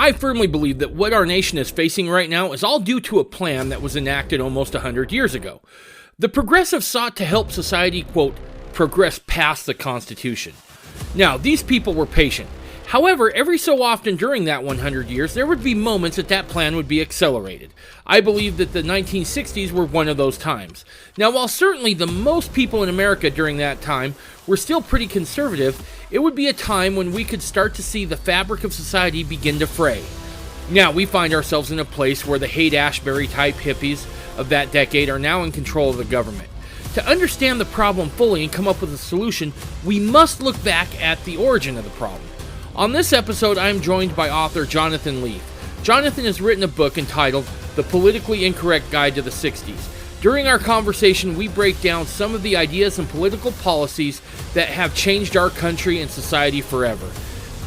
I firmly believe that what our nation is facing right now is all due to a plan that was enacted almost 100 years ago. The progressives sought to help society, quote, progress past the Constitution. Now, these people were patient. However, every so often during that 100 years, there would be moments that plan would be accelerated. I believe that the 1960s were one of those times. Now, while certainly the most people in America during that time were still pretty conservative, it would be a time when we could start to see the fabric of society begin to fray. Now, we find ourselves in a place where the Haight-Ashbury type hippies of that decade are now in control of the government. To understand the problem fully and come up with a solution, we must look back at the origin of the problem. On this episode, I am joined by author Jonathan Leaf. Jonathan has written a book entitled The Politically Incorrect Guide to the 60s. During our conversation, we break down some of the ideas and political policies that have changed our country and society forever.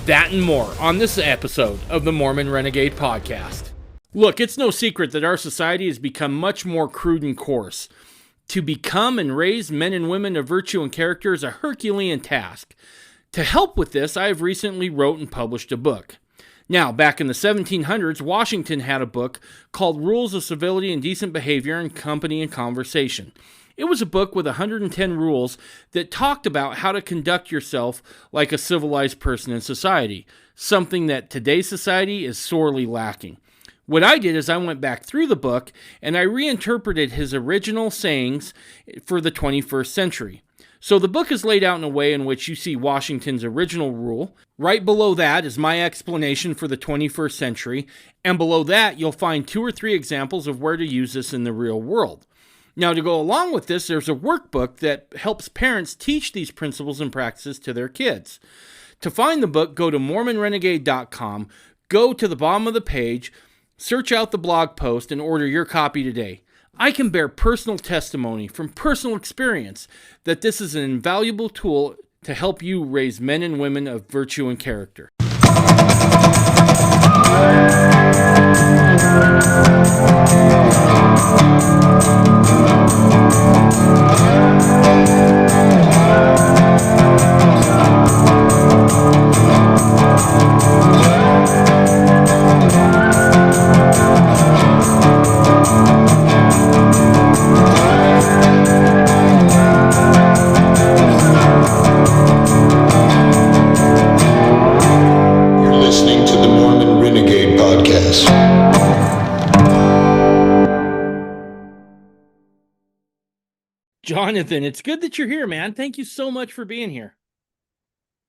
That and more on this episode of the Mormon Renegade Podcast. Look, it's no secret that our society has become much more crude and coarse. To become and raise men and women of virtue and character is a Herculean task. To help with this, I have recently wrote and published a book. Now, back in the 1700s, Washington had a book called Rules of Civility and Decent Behavior in Company and Conversation. It was a book with 110 rules that talked about how to conduct yourself like a civilized person in society, something that today's society is sorely lacking. What I did is I went back through the book and I reinterpreted his original sayings for the 21st century. So the book is laid out in a way in which you see Washington's original rule. Right below that is my explanation for the 21st century, and below that you'll find 2 or 3 examples of where to use this in the real world. Now, to go along with this, there's a workbook that helps parents teach these principles and practices to their kids. To find the book, go to MormonRenegade.com, go to the bottom of the page, search out the blog post, and order your copy today. I can bear personal testimony from personal experience that this is an invaluable tool to help you raise men and women of virtue and character. Jonathan, it's good that you're here, man. Thank you so much for being here.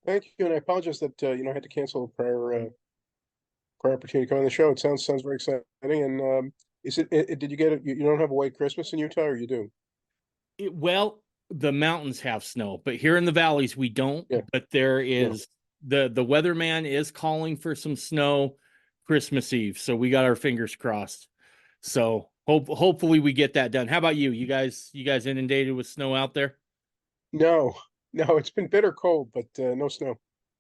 Thank you, and I apologize that I had to cancel a prior opportunity to come on the show. It sounds very exciting. And is it? Did you get it? You don't have a white Christmas in Utah, or you do? Well, the mountains have snow, but here in the valleys we don't. Yeah. But there is the weatherman is calling for some snow Christmas Eve, so we got our fingers crossed. So hopefully we get that done. How about you? You guys inundated with snow out there? No, it's been bitter cold, but no snow.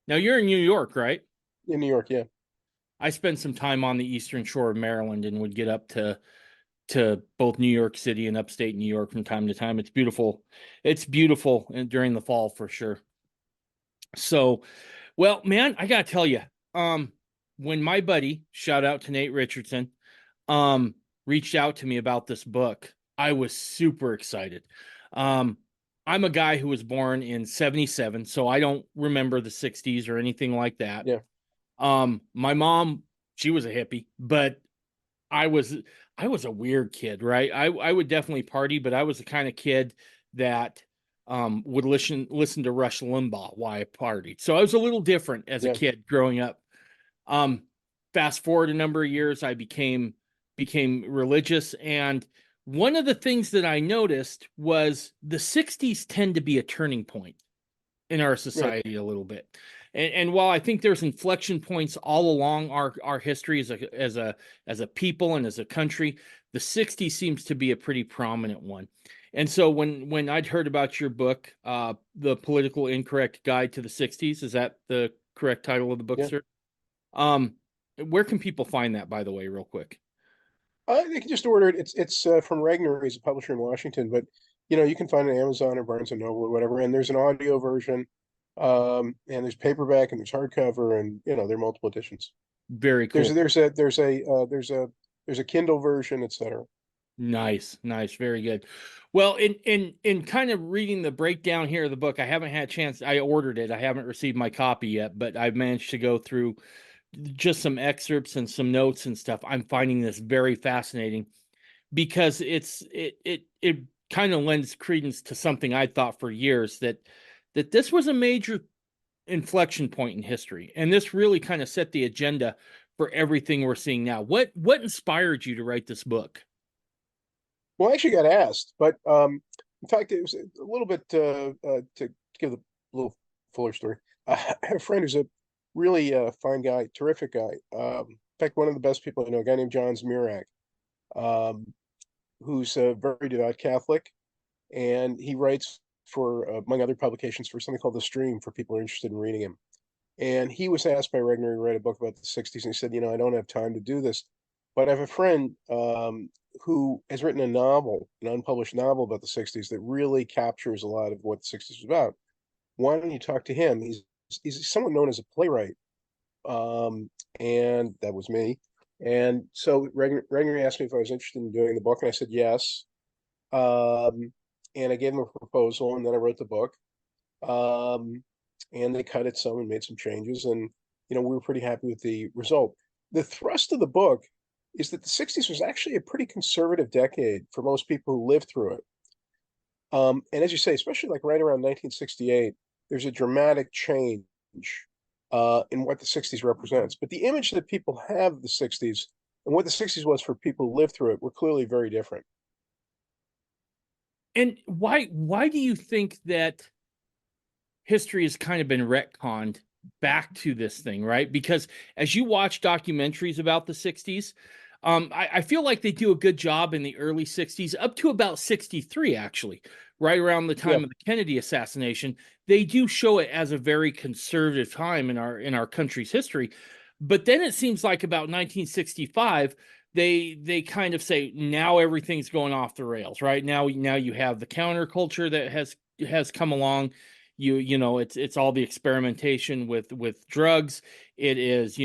Now you're in New York, right? In New York, yeah. I spent some time on the eastern shore of Maryland and would get up to both New York City and upstate New York from time to time. It's beautiful. It's beautiful during the fall for sure. So, well, man, I gotta tell you, when my buddy, shout out to Nate Richardson, reached out to me about this book, I was super excited. I'm a guy who was born in 77, so I don't remember the 60s or anything like that. Yeah. My mom, she was a hippie, but I was a weird kid, right? I would definitely party, but I was the kind of kid that would listen to Rush Limbaugh while I partied. So I was a little different as a kid growing up. Fast forward a number of years, I became religious, and one of the things that I noticed was the 60s tend to be a turning point in our society a little bit. And while I think there's inflection points all along our history as a people and as a country, the 60s seems to be a pretty prominent one. And so when I'd heard about your book, The Political Incorrect Guide to the 60s, is that the correct title of the book, sir? Where can people find that, by the way, real quick? They can just order it. It's from Regner. He's a publisher in Washington, but you can find it on Amazon or Barnes and Noble or whatever. And there's an audio version, And there's paperback and there's hardcover, and there are multiple editions. Very There's cool. there's a Kindle version, etc. Nice, nice, very good. Well, in kind of reading the breakdown here of the book, I haven't had a chance. I ordered it. I haven't received my copy yet, but I've managed to go through just some excerpts and some notes and stuff. I'm finding this very fascinating because it kind of lends credence to something I thought for years, that this was a major inflection point in history, and this really kind of set the agenda for everything we're seeing now. What inspired you to write this book? Well, I actually got asked, but in fact, it was a little bit to give a little fuller story. I have a friend who's a really fine guy, terrific guy. In fact, one of the best people I know, a guy named John Zmirak, um, who's a very devout Catholic, and he writes for, among other publications, for something called The Stream for people who are interested in reading him. And he was asked by Regner to write a book about the '60s, and he said, I don't have time to do this, but I have a friend who has written a novel, an unpublished novel about the '60s that really captures a lot of what the '60s was about. Why don't you talk to him? He's somewhat known as a playwright, and that was me. And so Regner asked me if I was interested in doing the book, and I said yes. Um, and I gave him a proposal, and then I wrote the book. Um, and they cut it some and made some changes, and we were pretty happy with the result. The thrust of the book is that the '60s was actually a pretty conservative decade for most people who lived through it. And as you say, especially like right around 1968, there's a dramatic change in what the '60s represents. But the image that people have of the '60s and what the '60s was for people who lived through it were clearly very different. And why do you think that history has kind of been retconned back to this thing, right? Because as you watch documentaries about the '60s, I feel like they do a good job in the early '60s, up to about '63, actually, right around the Yeah. time of the Kennedy assassination. They do show it as a very conservative time in our country's history. But then it seems like about 1965, they kind of say now everything's going off the rails, right? Now you have the counterculture that has come along. It's all the experimentation with drugs. It is,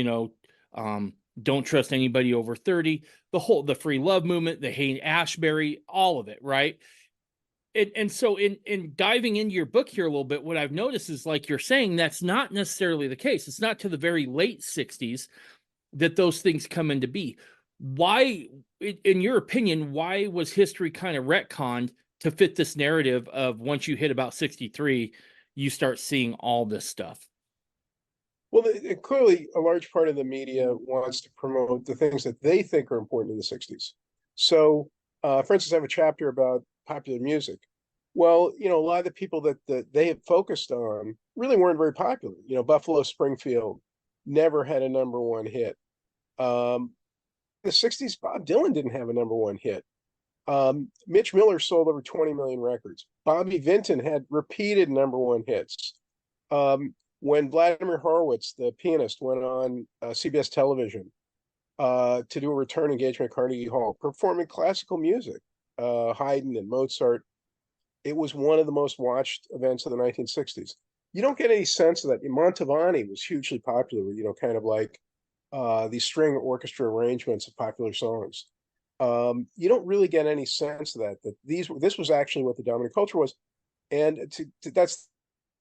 don't trust anybody over 30, the free love movement, the Haight-Ashbury, all of it, right? And so in diving into your book here a little bit, what I've noticed is, like you're saying, that's not necessarily the case. It's not to the very late '60s that those things come into be. Why, in your opinion, why was history kind of retconned to fit this narrative of once you hit about 63, you start seeing all this stuff? Well, clearly, a large part of the media wants to promote the things that they think are important in the '60s. So, for instance, I have a chapter about popular music. Well, a lot of the people that they have focused on really weren't very popular. Buffalo Springfield never had a number one hit. In the '60s, Bob Dylan didn't have a number one hit. Mitch Miller sold over 20 million records. Bobby Vinton had repeated number one hits. When Vladimir Horowitz, the pianist, went on CBS television to do a return engagement at Carnegie Hall, performing classical music, Haydn and Mozart, it was one of the most watched events of the 1960s. You don't get any sense of that. Mantovani was hugely popular, kind of like these string orchestra arrangements of popular songs. You don't really get any sense of that this was actually what the dominant culture was. And that's the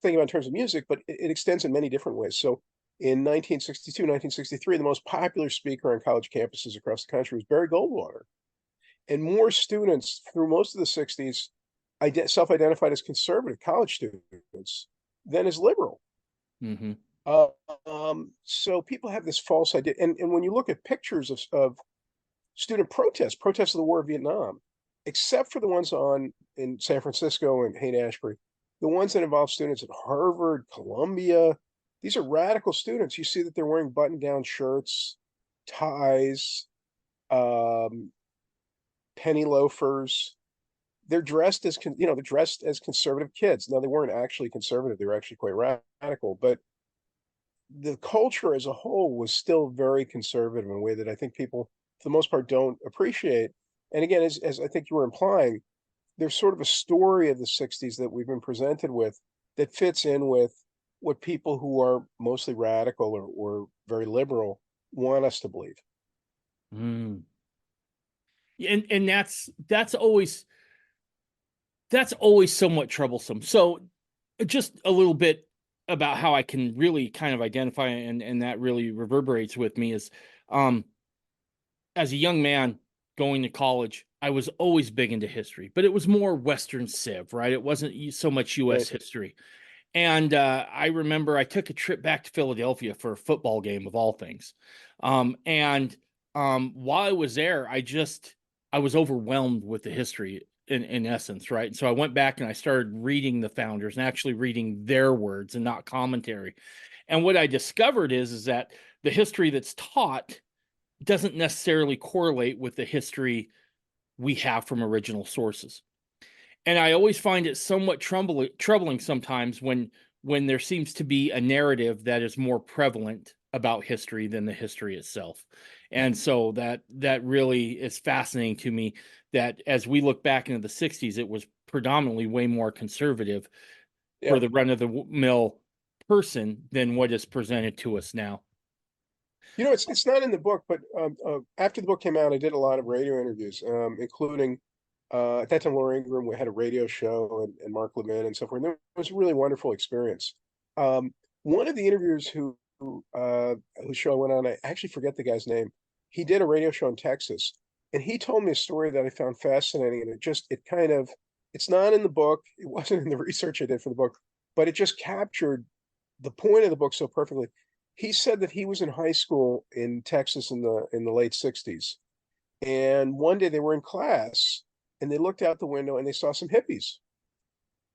thing about in terms of music, but it extends in many different ways. So in 1962, 1963, the most popular speaker on college campuses across the country was Barry Goldwater. And more students through most of the '60s self-identified as conservative college students than as liberal. Mm-hmm. Uh, so people have this false idea. And when you look at pictures of student protests of the war of Vietnam, except for the ones in San Francisco and Haight-Ashbury, the ones that involve students at Harvard, Columbia, these are radical students. You see that they're wearing button-down shirts, ties, um, penny loafers. They're dressed as they're dressed as conservative kids. Now they weren't actually conservative; they were actually quite radical. But the culture as a whole was still very conservative in a way that I think people, for the most part, don't appreciate. And again, as I think you were implying, there's sort of a story of the '60s that we've been presented with that fits in with what people who are mostly radical or very liberal want us to believe. Mm. And that's always somewhat troublesome. So just a little bit about how I can really kind of identify, and that really reverberates with me is, um as a young man going to college, I was always big into history, but it was more Western Civ, right? It wasn't so much US Right. history. And I remember I took a trip back to Philadelphia for a football game of all things. And while I was there, I was overwhelmed with the history in essence, right? And so I went back and I started reading the founders and actually reading their words and not commentary. And what I discovered is that the history that's taught doesn't necessarily correlate with the history we have from original sources. And I always find it somewhat troubling sometimes when there seems to be a narrative that is more prevalent about history than the history itself. And so that really is fascinating to me, that as we look back into the 60s, it was predominantly way more conservative Yeah. for the run of the mill person than what is presented to us now. It's not in the book, but after the book came out, I did a lot of radio interviews, including at that time Laura Ingraham. We had a radio show, and Mark Levin and so forth. And it was a really wonderful experience. One of the interviewers whose show I went on, I actually forget the guy's name. He did a radio show in Texas, and he told me a story that I found fascinating. And it's not in the book. It wasn't in the research I did for the book, but it just captured the point of the book so perfectly. He said that he was in high school in Texas in the late 60s. And one day they were in class and they looked out the window and they saw some hippies.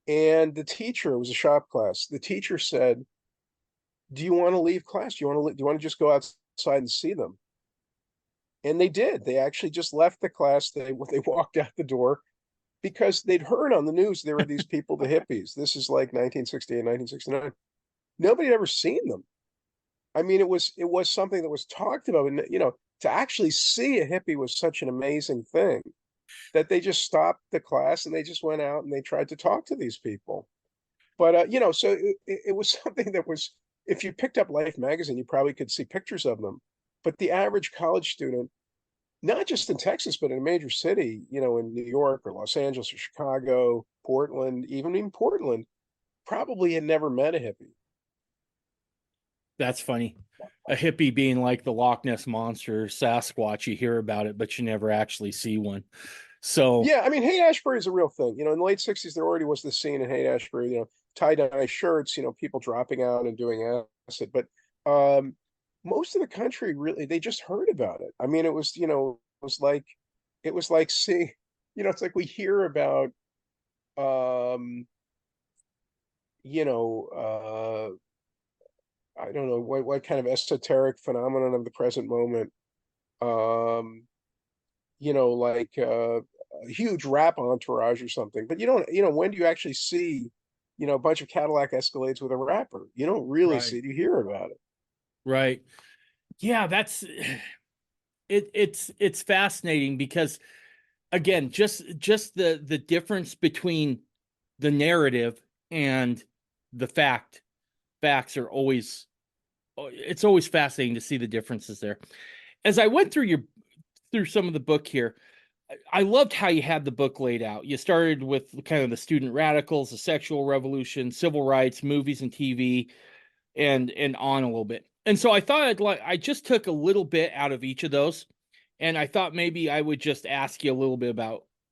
And the teacher, it was a shop class, the teacher said, "Do you want to leave class? Do you want to just go outside and see them?" And they did. They actually just left the class. They walked out the door because they'd heard on the news there were these people, the hippies. This is like 1968, 1969. Nobody had ever seen them. I mean, it was something that was talked about, and to actually see a hippie was such an amazing thing that they just stopped the class and they just went out and they tried to talk to these people. But so it was something that was, if you picked up Life magazine, you probably could see pictures of them. But the average college student, not just in Texas, but in a major city, in New York or Los Angeles or Chicago, Portland, even in Portland, probably had never met a hippie. That's funny. A hippie being like the Loch Ness monster, Sasquatch, you hear about it, but you never actually see one. So, Yeah, I mean, Haight-Ashbury is a real thing. In the late 60s, there already was this scene in Haight-Ashbury, tie-dye shirts, people dropping out and doing acid. But most of the country really, they just heard about it. I mean, it was like seeing, it's like we hear about, um, I don't know what kind of esoteric phenomenon of the present moment, um, like a huge rap entourage or something. But you don't, when do you actually see, a bunch of Cadillac Escalades with a rapper? You don't really see right, it. You hear about it. right. Yeah, that's it. It's fascinating because, again, just the difference between the narrative and the facts are always, it's always fascinating to see the differences there. As I went through some of the book here, I loved how you had the book laid out. You started with kind of the student radicals, the sexual revolution, civil rights, movies and TV, and on a little bit. And so I just took a little bit out of each of those, and I thought maybe I would just ask you a little bit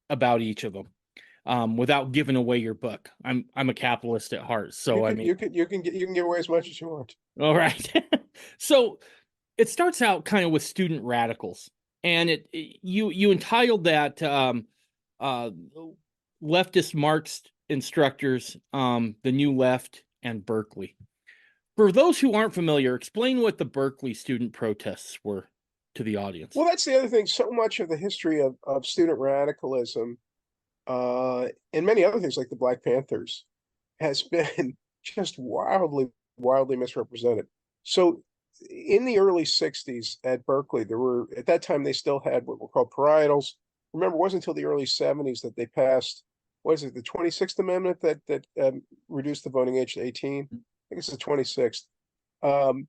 about each of them, without giving away your book. I'm a capitalist at heart, You so I can mean, you can give away as much as you want. all right. So it starts out kind of with student radicals, and you entitled that, uh, leftist Marxist instructors, the New Left, and Berkeley. For those who aren't familiar, explain what the Berkeley student protests were to the audience. Well, that's the other thing. So much of the history of student radicalism, and many other things like the Black Panthers, has been just wildly misrepresented. So in the early 60s at Berkeley, at that time, they still had what were called parietals. Remember, it wasn't until the early 70s that they passed, what is it, the 26th Amendment that reduced the voting age to 18? think it's the 26th. Um,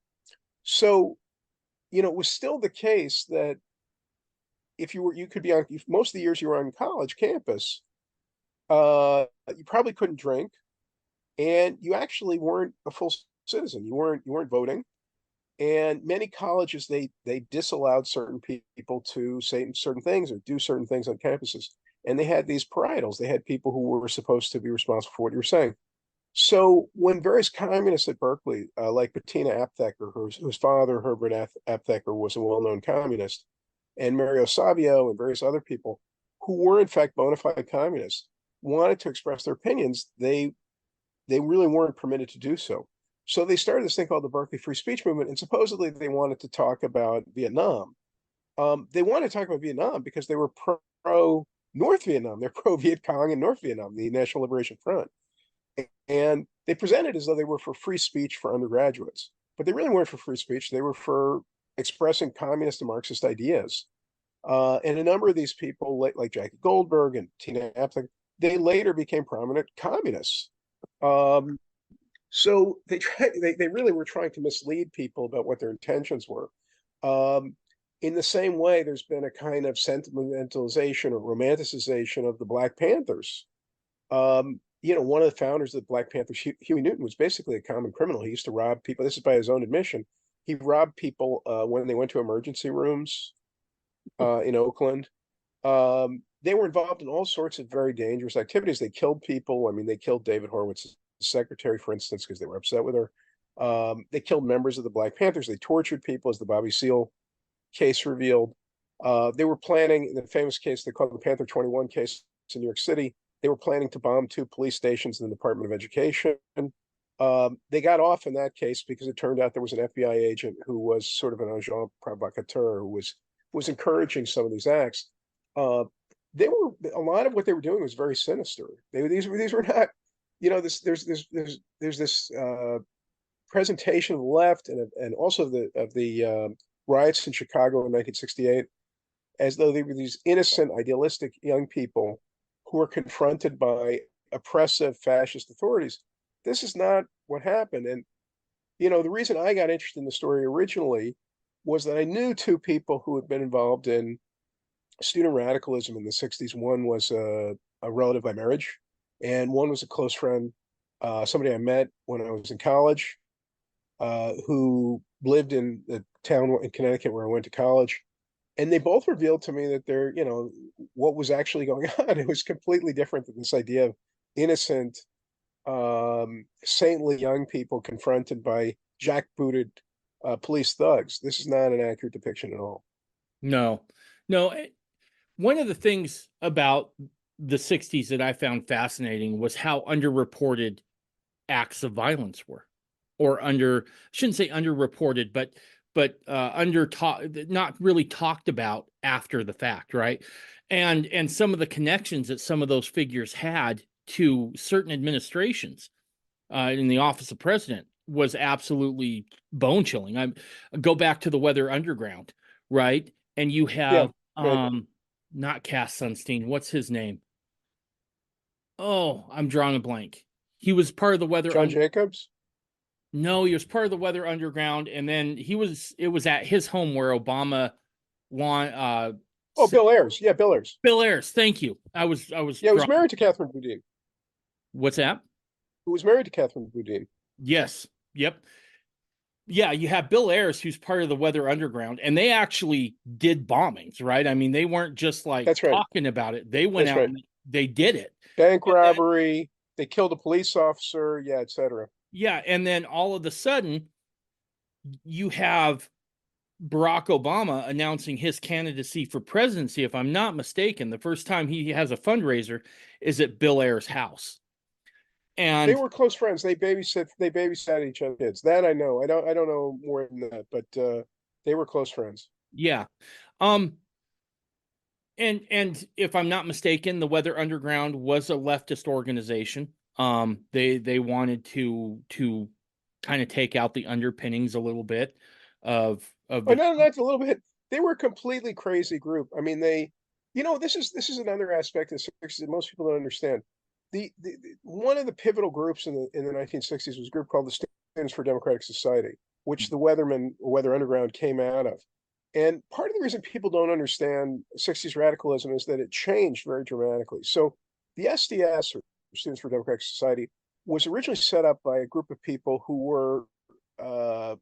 so, it was still the case that you could be on, if most of the years you were on college campus, you probably couldn't drink, and you actually weren't a full citizen. You weren't voting. And many colleges, they disallowed certain people to say certain things or do certain things on campuses. And they had these parietals. They had people who were supposed to be responsible for what you were saying. So when various communists at Berkeley, like Bettina Aptheker, whose father, Herbert Aptheker, was a well-known communist, and Mario Savio and various other people who were in fact bona fide communists, wanted to express their opinions, they really weren't permitted to do so. So they started this thing called the Berkeley Free Speech Movement, and supposedly they wanted to talk about Vietnam. They wanted to talk about Vietnam because they were pro North Vietnam. They're pro Viet Cong and North Vietnam, the National Liberation Front. And they presented as though they were for free speech for undergraduates, but they really weren't for free speech. They were for expressing communist and Marxist ideas. And a number of these people, like Jackie Goldberg and Tina Aptheker, they later became prominent communists. So they really were trying to mislead people about what their intentions were. In the same way, there's been a kind of sentimentalization or romanticization of the Black Panthers. One of the founders of the Black Panthers, Huey Newton, was basically a common criminal. He used to rob people. This is by his own admission. He robbed people when they went to emergency rooms in Oakland. They were involved in all sorts of very dangerous activities. They killed people. I mean, they killed David Horowitz's secretary, for instance, because they were upset with her. They killed members of the Black Panthers. They tortured people, as the Bobby Seale case revealed. They were planning, in the famous case they called the Panther 21 case in New York City, they were planning to bomb 2 police stations in the Department of Education. They got off in that case because it turned out there was an FBI agent who was sort of an agent provocateur who was encouraging some of these acts. They were, a lot of what they were doing was very sinister. These were not, there's this presentation of the left and also of the riots in Chicago in 1968 as though they were these innocent, idealistic young people who were confronted by oppressive fascist authorities. This is not what happened. And, the reason I got interested in the story originally was that I knew 2 people who had been involved in student radicalism in the 60s. One was a relative by marriage, and one was a close friend, somebody I met when I was in college, who lived in the town in Connecticut where I went to college. And they both revealed to me that what was actually going on. It was completely different than this idea of innocent, saintly young people confronted by jackbooted police thugs. This is not an accurate depiction at all. No. One of the things about the 60s that I found fascinating was how underreported acts of violence were, or shouldn't say underreported, but not really talked about after the fact, right? And some of the connections that some of those figures had to certain administrations in the office of president was absolutely bone chilling. I go back to the Weather Underground, right? And you have not Cass Sunstein. What's his name? Oh, I'm drawing a blank. He was part of the Weather. John Jacobs? No, he was part of the Weather Underground, and then it was at his home where Obama won. Bill Ayers. Yeah, Bill Ayers. Bill Ayers. Thank you. I was. Yeah, he was married to Catherine Boudin. What's that? Who was married to Catherine Boudin. Yes. Yep. Yeah, you have Bill Ayers, who's part of the Weather Underground, and they actually did bombings, right? I mean, they weren't just like talking about it. They went out and they did it. Bank robbery. They killed a police officer. Yeah, etc. Yeah, and then all of a sudden, you have Barack Obama announcing his candidacy for presidency. If I'm not mistaken, the first time he has a fundraiser is at Bill Ayers' house. And they were close friends. They babysat each other's kids. That I know. I don't know more than that, but they were close friends. Yeah. And if I'm not mistaken, the Weather Underground was a leftist organization. They wanted to kind of take out the underpinnings a little bit of not a little bit. They were a completely crazy group. I mean, this is another aspect of the 60s that most people don't understand. The one of the pivotal groups in the 1960s was a group called the Students for Democratic Society, which the Weathermen or Weather Underground came out of. And part of the reason people don't understand 60s radicalism is that it changed very dramatically. So the SDS, or Students for Democratic Society, was originally set up by a group of people who were uh,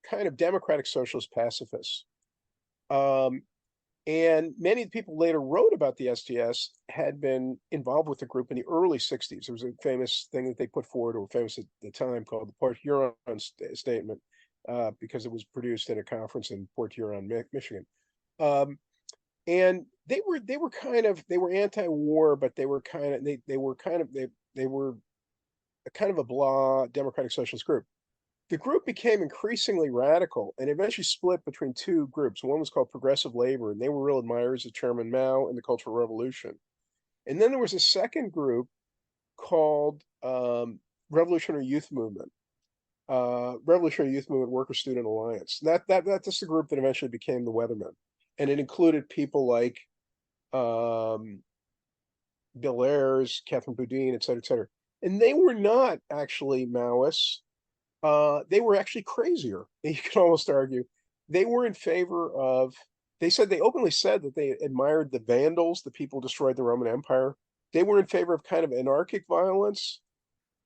kind of democratic socialist pacifists. Um, and many of the people later wrote about the SDS had been involved with the group in the early 60s. There was a famous thing that they put forward, or famous at the time, called the Port Huron Statement, because it was produced in a conference in Port Huron, Michigan. And they were anti-war, but they were kind of a blah democratic socialist group. The group became increasingly radical and eventually split between two groups. One was called Progressive Labor, and they were real admirers of Chairman Mao and the Cultural Revolution. And then there was a second group called Revolutionary Youth Movement, Revolutionary Youth Movement Worker Student Alliance. That's the group that eventually became the Weathermen, and it included people like Bill Ayers, Catherine Boudin, et cetera, et cetera. And they were not actually Maoists. They were actually crazier. You can almost argue. They were in favor of, they openly said that they admired the Vandals, the people who destroyed the Roman Empire. They were in favor of kind of anarchic violence.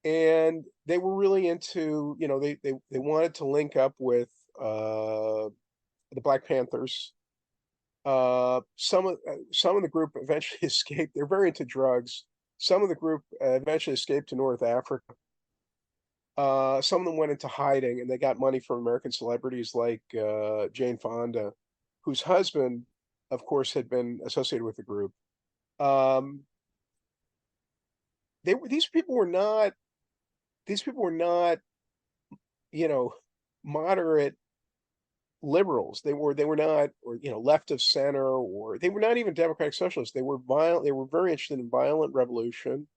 And they were really into, they wanted to link up with the Black Panthers. Some of the group eventually escaped. They're very into drugs. Some of the group eventually escaped to North Africa. Some of them went into hiding, and they got money from American celebrities like Jane Fonda, whose husband, of course, had been associated with the group. Um, these people were not moderate liberals. They were not, or left of center, or they were not even democratic socialists. They were violent. They were very interested in violent revolution.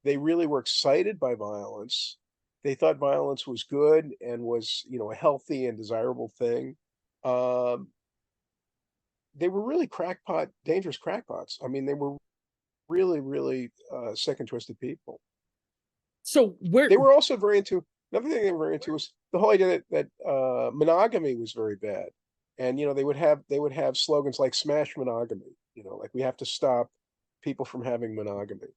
They really were excited by violence. They thought violence was good and was, a healthy and desirable thing. Um, they were really dangerous crackpots. I mean, they were really, really sick and twisted people. So where They were also very into, another thing they were very into was the whole idea that monogamy was very bad. And, they would have slogans like "smash monogamy," like we have to stop people from having monogamy.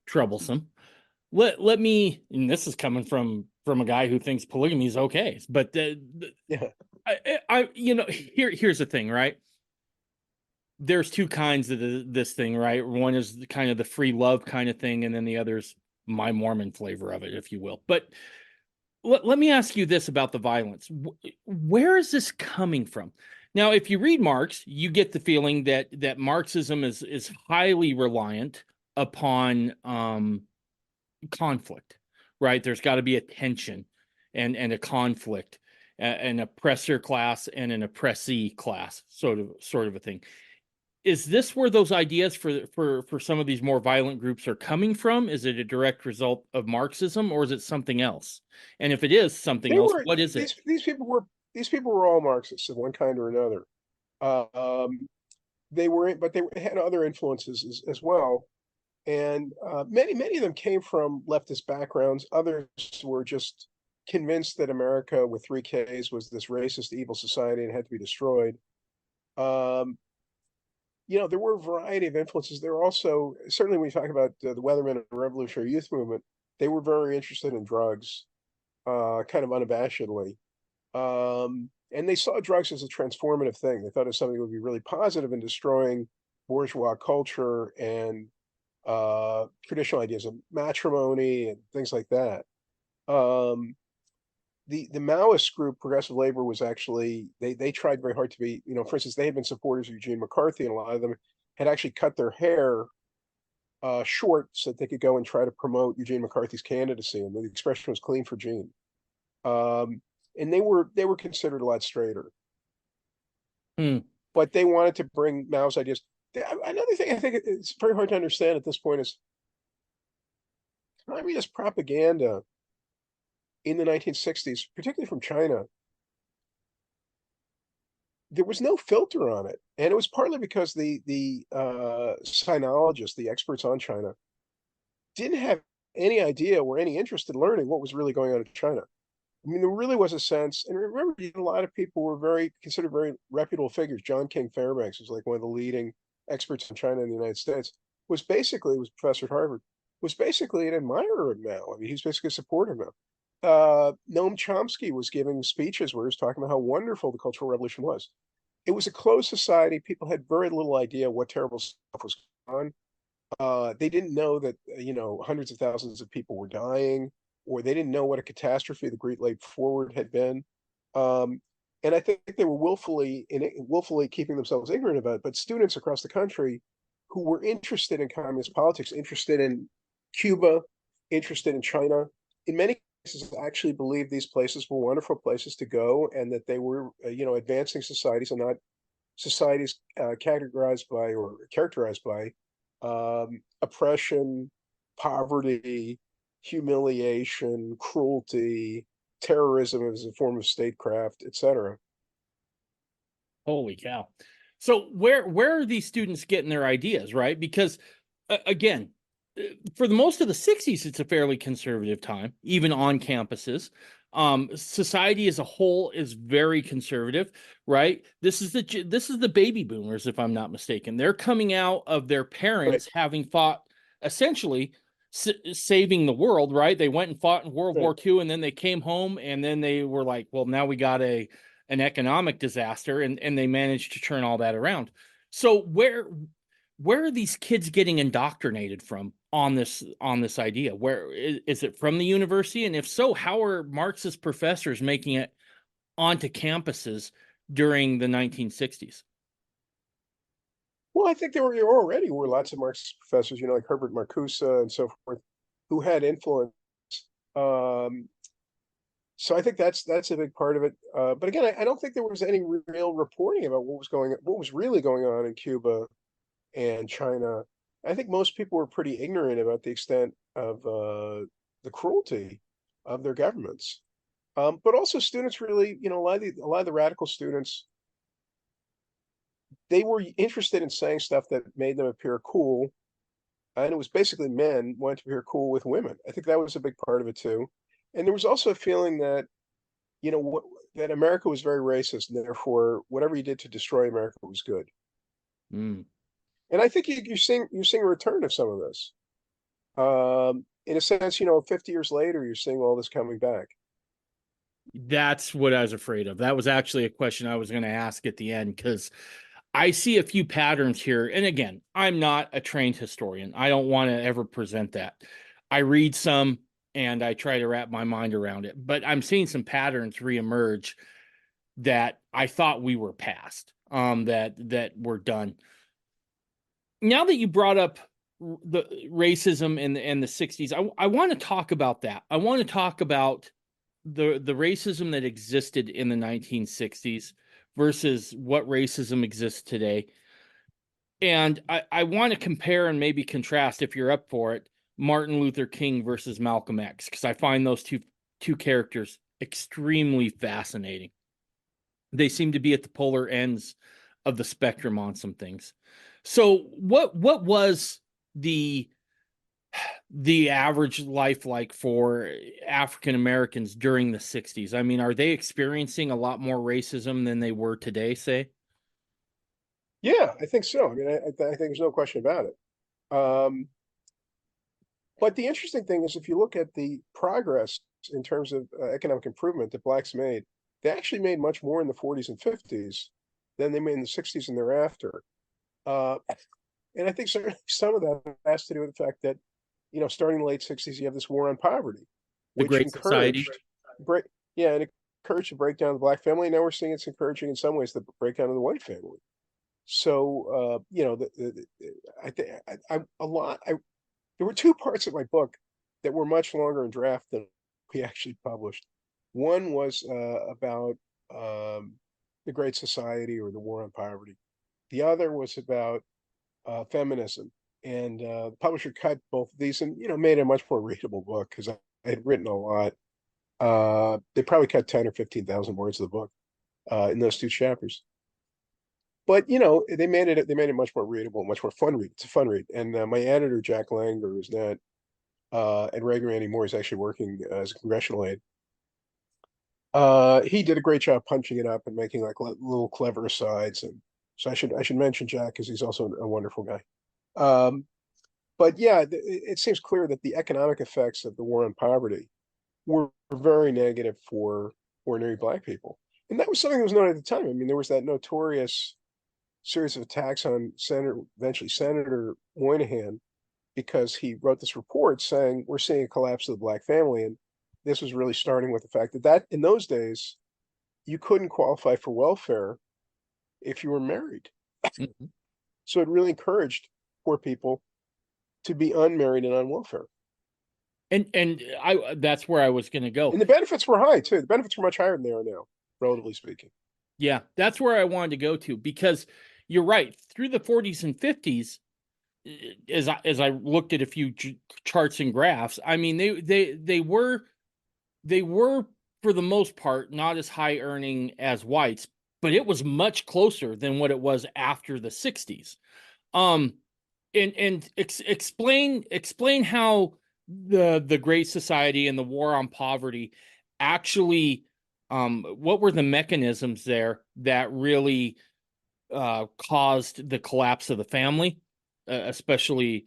troublesome. Let me, and this is coming from a guy who thinks polygamy is okay, but Yeah. here's the thing, right? There's two kinds of this thing, right? One is kind of the free love kind of thing, and then the other's my Mormon flavor of it, if you will. But let me ask you this about the violence. Where is this coming from? Now, if you read Marx, you get the feeling that Marxism is highly reliant upon conflict, right? There's got to be a tension and a conflict, an oppressor class and an oppressee class, sort of a thing. Is this where those ideas for some of these more violent groups are coming from? Is it a direct result of Marxism, or is it something else? And if it is something They else, were what is it? these people were all Marxists of one kind or another. But they had other influences as well. And many of them came from leftist backgrounds. Others were just convinced that America with three Ks was this racist, evil society and had to be destroyed. There were a variety of influences. There were also, certainly when you talk about the Weathermen and Revolutionary Youth Movement, they were very interested in drugs, kind of unabashedly. And they saw drugs as a transformative thing. They thought it was something that would be really positive in destroying bourgeois culture and traditional ideas of matrimony and things like that. The Maoist group, Progressive Labor, was actually they tried very hard to be, for instance, they had been supporters of Eugene McCarthy, and a lot of them had actually cut their hair short so that they could go and try to promote Eugene McCarthy's candidacy, and the expression was "clean for Gene." And they were considered a lot straighter, but they wanted to bring Mao's ideas. Another thing I think it's very hard to understand at this point is communist propaganda in the 1960s, particularly from China. There was no filter on it, and it was partly because the sinologists, the experts on China, didn't have any idea or any interest in learning what was really going on in China. I mean, there really was a sense, and remember, a lot of people were considered very reputable figures. John King Fairbanks was like one of the leading experts in China in the United States. Was a professor at Harvard. Was basically an admirer of Mao. I mean, he's basically a supporter of Mao. Noam Chomsky was giving speeches where he was talking about how wonderful the Cultural Revolution was. It was a closed society. People had very little idea what terrible stuff was going on. They didn't know that, hundreds of thousands of people were dying, or they didn't know what a catastrophe the Great Leap Forward had been. Um, and I think they were willfully keeping themselves ignorant about it. But students across the country who were interested in communist politics, interested in Cuba, interested in China, in many cases actually believed these places were wonderful places to go, and that they were, advancing societies, and not societies characterized by oppression, poverty, humiliation, cruelty, terrorism as a form of statecraft, etc. Holy cow. So where are these students getting their ideas, right? Because again, for the most of the 60s, it's a fairly conservative time, even on campuses. Society as a whole is very conservative, right? This is the baby boomers, if I'm not mistaken. They're coming out of their parents Right, having fought, essentially saving the world, right? They went and fought in World right. War II, and then they came home, and then they were like, well, now we got an economic disaster, and they managed to turn all that around. So where are these kids getting indoctrinated from on this idea? Where is it from the university? And if so, how are Marxist professors making it onto campuses during the 1960s? Well, I think there already were lots of Marxist professors, like Herbert Marcuse and so forth, who had influence. Um, so I think that's a big part of it. But again, I don't think there was any real reporting about what was really going on in Cuba and China. I think most people were pretty ignorant about the extent of the cruelty of their governments. But also students really, a lot of the radical students, they were interested in saying stuff that made them appear cool. And it was basically men wanting to appear cool with women. I think that was a big part of it too. And there was also a feeling that, that America was very racist, and therefore whatever you did to destroy America was good. Mm. And I think you're seeing a return of some of this. In a sense, 50 years later, you're seeing all this coming back. That's what I was afraid of. That was actually a question I was going to ask at the end, because I see a few patterns here. And again, I'm not a trained historian. I don't want to ever present that. I read some and I try to wrap my mind around it, but I'm seeing some patterns reemerge that I thought we were past, that were done. Now that you brought up the racism and the 60s, I want to talk about that. I want to talk about the racism that existed in the 1960s versus what racism exists today. And I want to compare and maybe contrast, if you're up for it, Martin Luther King versus Malcolm X, because I find those two characters extremely fascinating. They seem to be at the polar ends of the spectrum on some things. So what was the average life like for African Americans during the 60s? I mean, are they experiencing a lot more racism than they were today, say? Yeah, I think so. I mean, I think there's no question about it. Um, but the interesting thing is, if you look at the progress in terms of economic improvement that blacks made, they actually made much more in the 40s and 50s than they made in the 60s and thereafter. Uh, and I think certainly some of that has to do with the fact that, starting in the late 60s, you have this war on poverty, The which Great Society. encouraged break, yeah, and encouraged the breakdown of the black family. And now we're seeing it's encouraging in some ways the breakdown of the white family. So, I think a lot. There were two parts of my book that were much longer in draft than we actually published. One was about the Great Society or the War on Poverty. The other was about feminism. And the publisher cut both of these and made a much more readable book because I had written a lot. They probably cut 10 or 15,000 words of the book in those two chapters. But they made it much more readable, much more fun read. It's a fun read. And my editor Jack Langer is not and Reagan Randy Moore is actually working as a congressional aide. He did a great job punching it up and making like little clever asides. And so I should mention Jack because he's also a wonderful guy. Um, but yeah, it seems clear that the economic effects of the war on poverty were very negative for ordinary black people. And that was something that was known at the time. I mean, there was that notorious series of attacks on eventually Senator Moynihan, because he wrote this report saying we're seeing a collapse of the black family. And this was really starting with the fact that in those days, you couldn't qualify for welfare if you were married. Mhm. So it really encouraged poor people to be unmarried and on welfare. And I that's where I was going to go. And the benefits were high too. The benefits were much higher than they are now, relatively speaking. Yeah, that's where I wanted to go to, because you're right. Through the 40s and 50s, as I looked at a few charts and graphs, I mean they were for the most part not as high earning as whites, but it was much closer than what it was after the 60s. Um, and explain how the Great Society and the war on poverty actually, what were the mechanisms there that really caused the collapse of the family, especially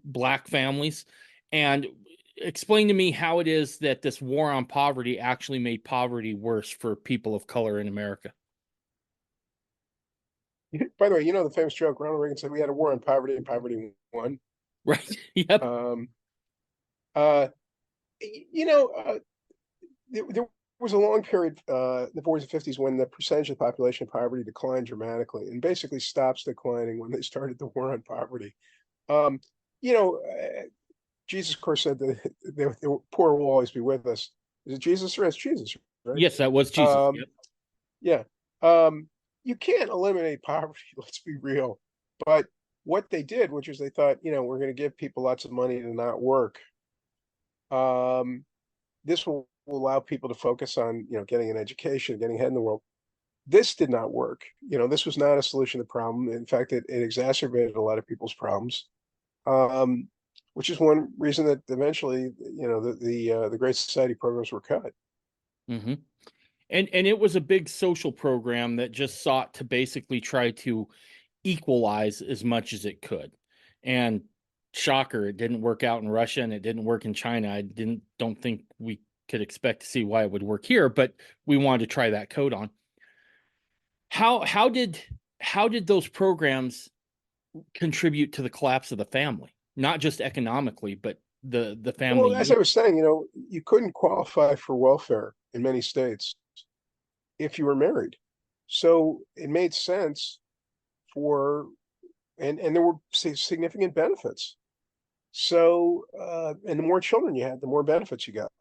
black families, and explain to me how it is that this war on poverty actually made poverty worse for people of color in America. By the way, you know the famous joke Ronald Reagan said we had a war on poverty and poverty won. Right? Yep. Um, uh, you know, there was a long period, the 40s and 50s, when the percentage of the population of poverty declined dramatically and basically stops declining when they started the war on poverty. Um, you know, Jesus, of course, said that the poor will always be with us. Is it Jesus or it's Jesus, right? Yes, that was Jesus. Um, Yep. yeah. Um, you can't eliminate poverty, let's be real. But what they did, which is they thought, we're going to give people lots of money to not work. This will allow people to focus on, getting an education, getting ahead in the world. This did not work. This was not a solution to the problem. In fact, it exacerbated a lot of people's problems, um, which is one reason that eventually, the Great Society programs were cut. Hmm. And it was a big social program that just sought to basically try to equalize as much as it could. And shocker, it didn't work out in Russia and it didn't work in China. I don't think we could expect to see why it would work here, but we wanted to try that code on. How did those programs contribute to the collapse of the family? Not just economically, but the family Well, as I unit. was saying, you couldn't qualify for welfare in many states if you were married. So it made sense for, and there were significant benefits. So, and the more children you had, the more benefits you got.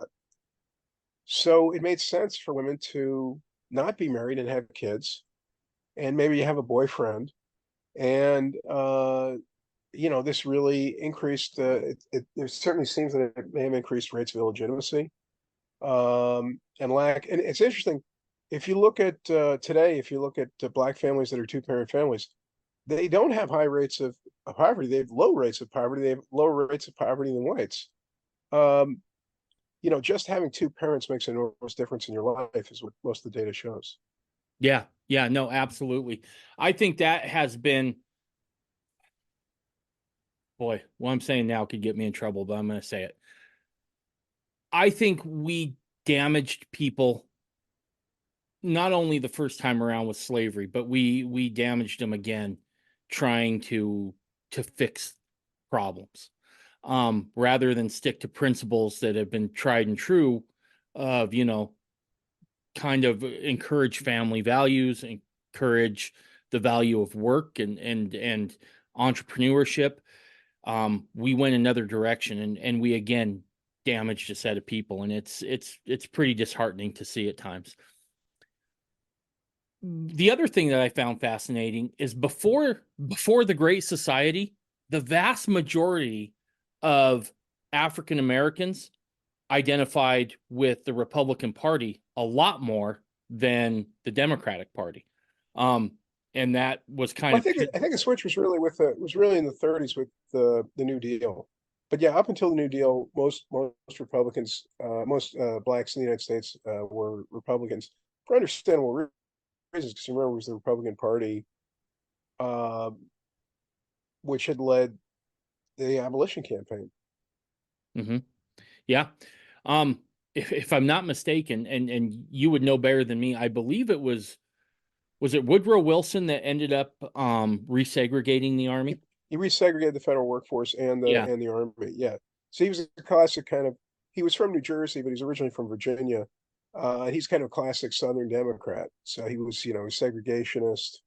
So it made sense for women to not be married and have kids, and maybe you have a boyfriend. And, this really increased, it certainly seems that it may have increased rates of illegitimacy, and lack. And it's interesting, if you look at today, if you look at black families that are two-parent families, they don't have high rates of poverty. They have low rates of poverty. They have lower rates of poverty than whites. Um, just having two parents makes an enormous difference in your life, is what most of the data shows. Yeah, yeah, no, absolutely. I think that has been, boy, what I'm saying now could get me in trouble, but I'm going to say it. I think we damaged people not only the first time around with slavery, but we damaged them again trying to fix problems. Rather than stick to principles that have been tried and true of, kind of encourage family values, encourage the value of work and entrepreneurship. We went another direction, and we again damaged a set of people, and it's pretty disheartening to see at times. The other thing that I found fascinating is before the Great Society, the vast majority of African Americans identified with the Republican Party a lot more than the Democratic Party. Um, and that was kind Well, of I think the switch was really in the 30s with the New Deal. but yeah, up until the New Deal, most Republicans, most blacks in the United States were Republicans for understandable reasons. Because remember, it was the Republican Party uh, which had led the abolition campaign. Hmm. Yeah. Um, if I'm not mistaken, and you would know better than me, I believe was it Woodrow Wilson that ended up resegregating the He, army? he resegregated the federal workforce Yeah. and the army. Yeah, so he was a classic kind of. He was from New Jersey, but he's originally from Virginia. He's kind of a classic Southern Democrat. So he was, a segregationist.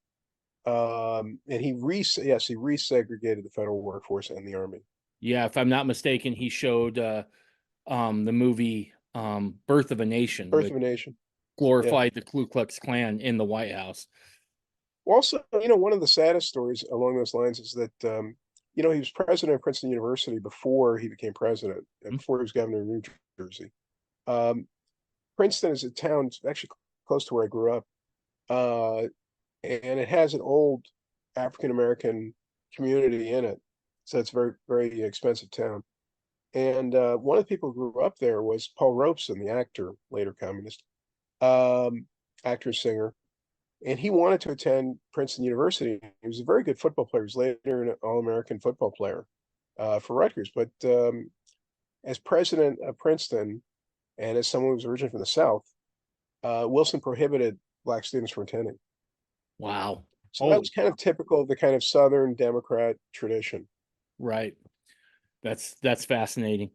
And he resegregated the federal workforce and the army. Yeah, if I'm not mistaken, he showed the movie Birth of a Nation, Birth which of a Nation. Yeah. glorified the Ku Klux Klan in the White House. Also, one of the saddest stories along those lines is that, he was president of Princeton University before he became president, before he was governor of New Jersey. Um, Princeton is a town actually close to where I grew up, uh, and it has an old African American community in it. So it's a very, very expensive town. And one of the people who grew up there was Paul Robeson, the actor, later communist, um, actor, singer. And he wanted to attend Princeton University. He was a very good football player. He was later an All-American football player for Rutgers. But as president of Princeton and as someone who was originally from the South, Wilson prohibited black students from attending. Wow. So that Holy was kind of typical of the kind of Southern Democrat tradition. right. That's fascinating.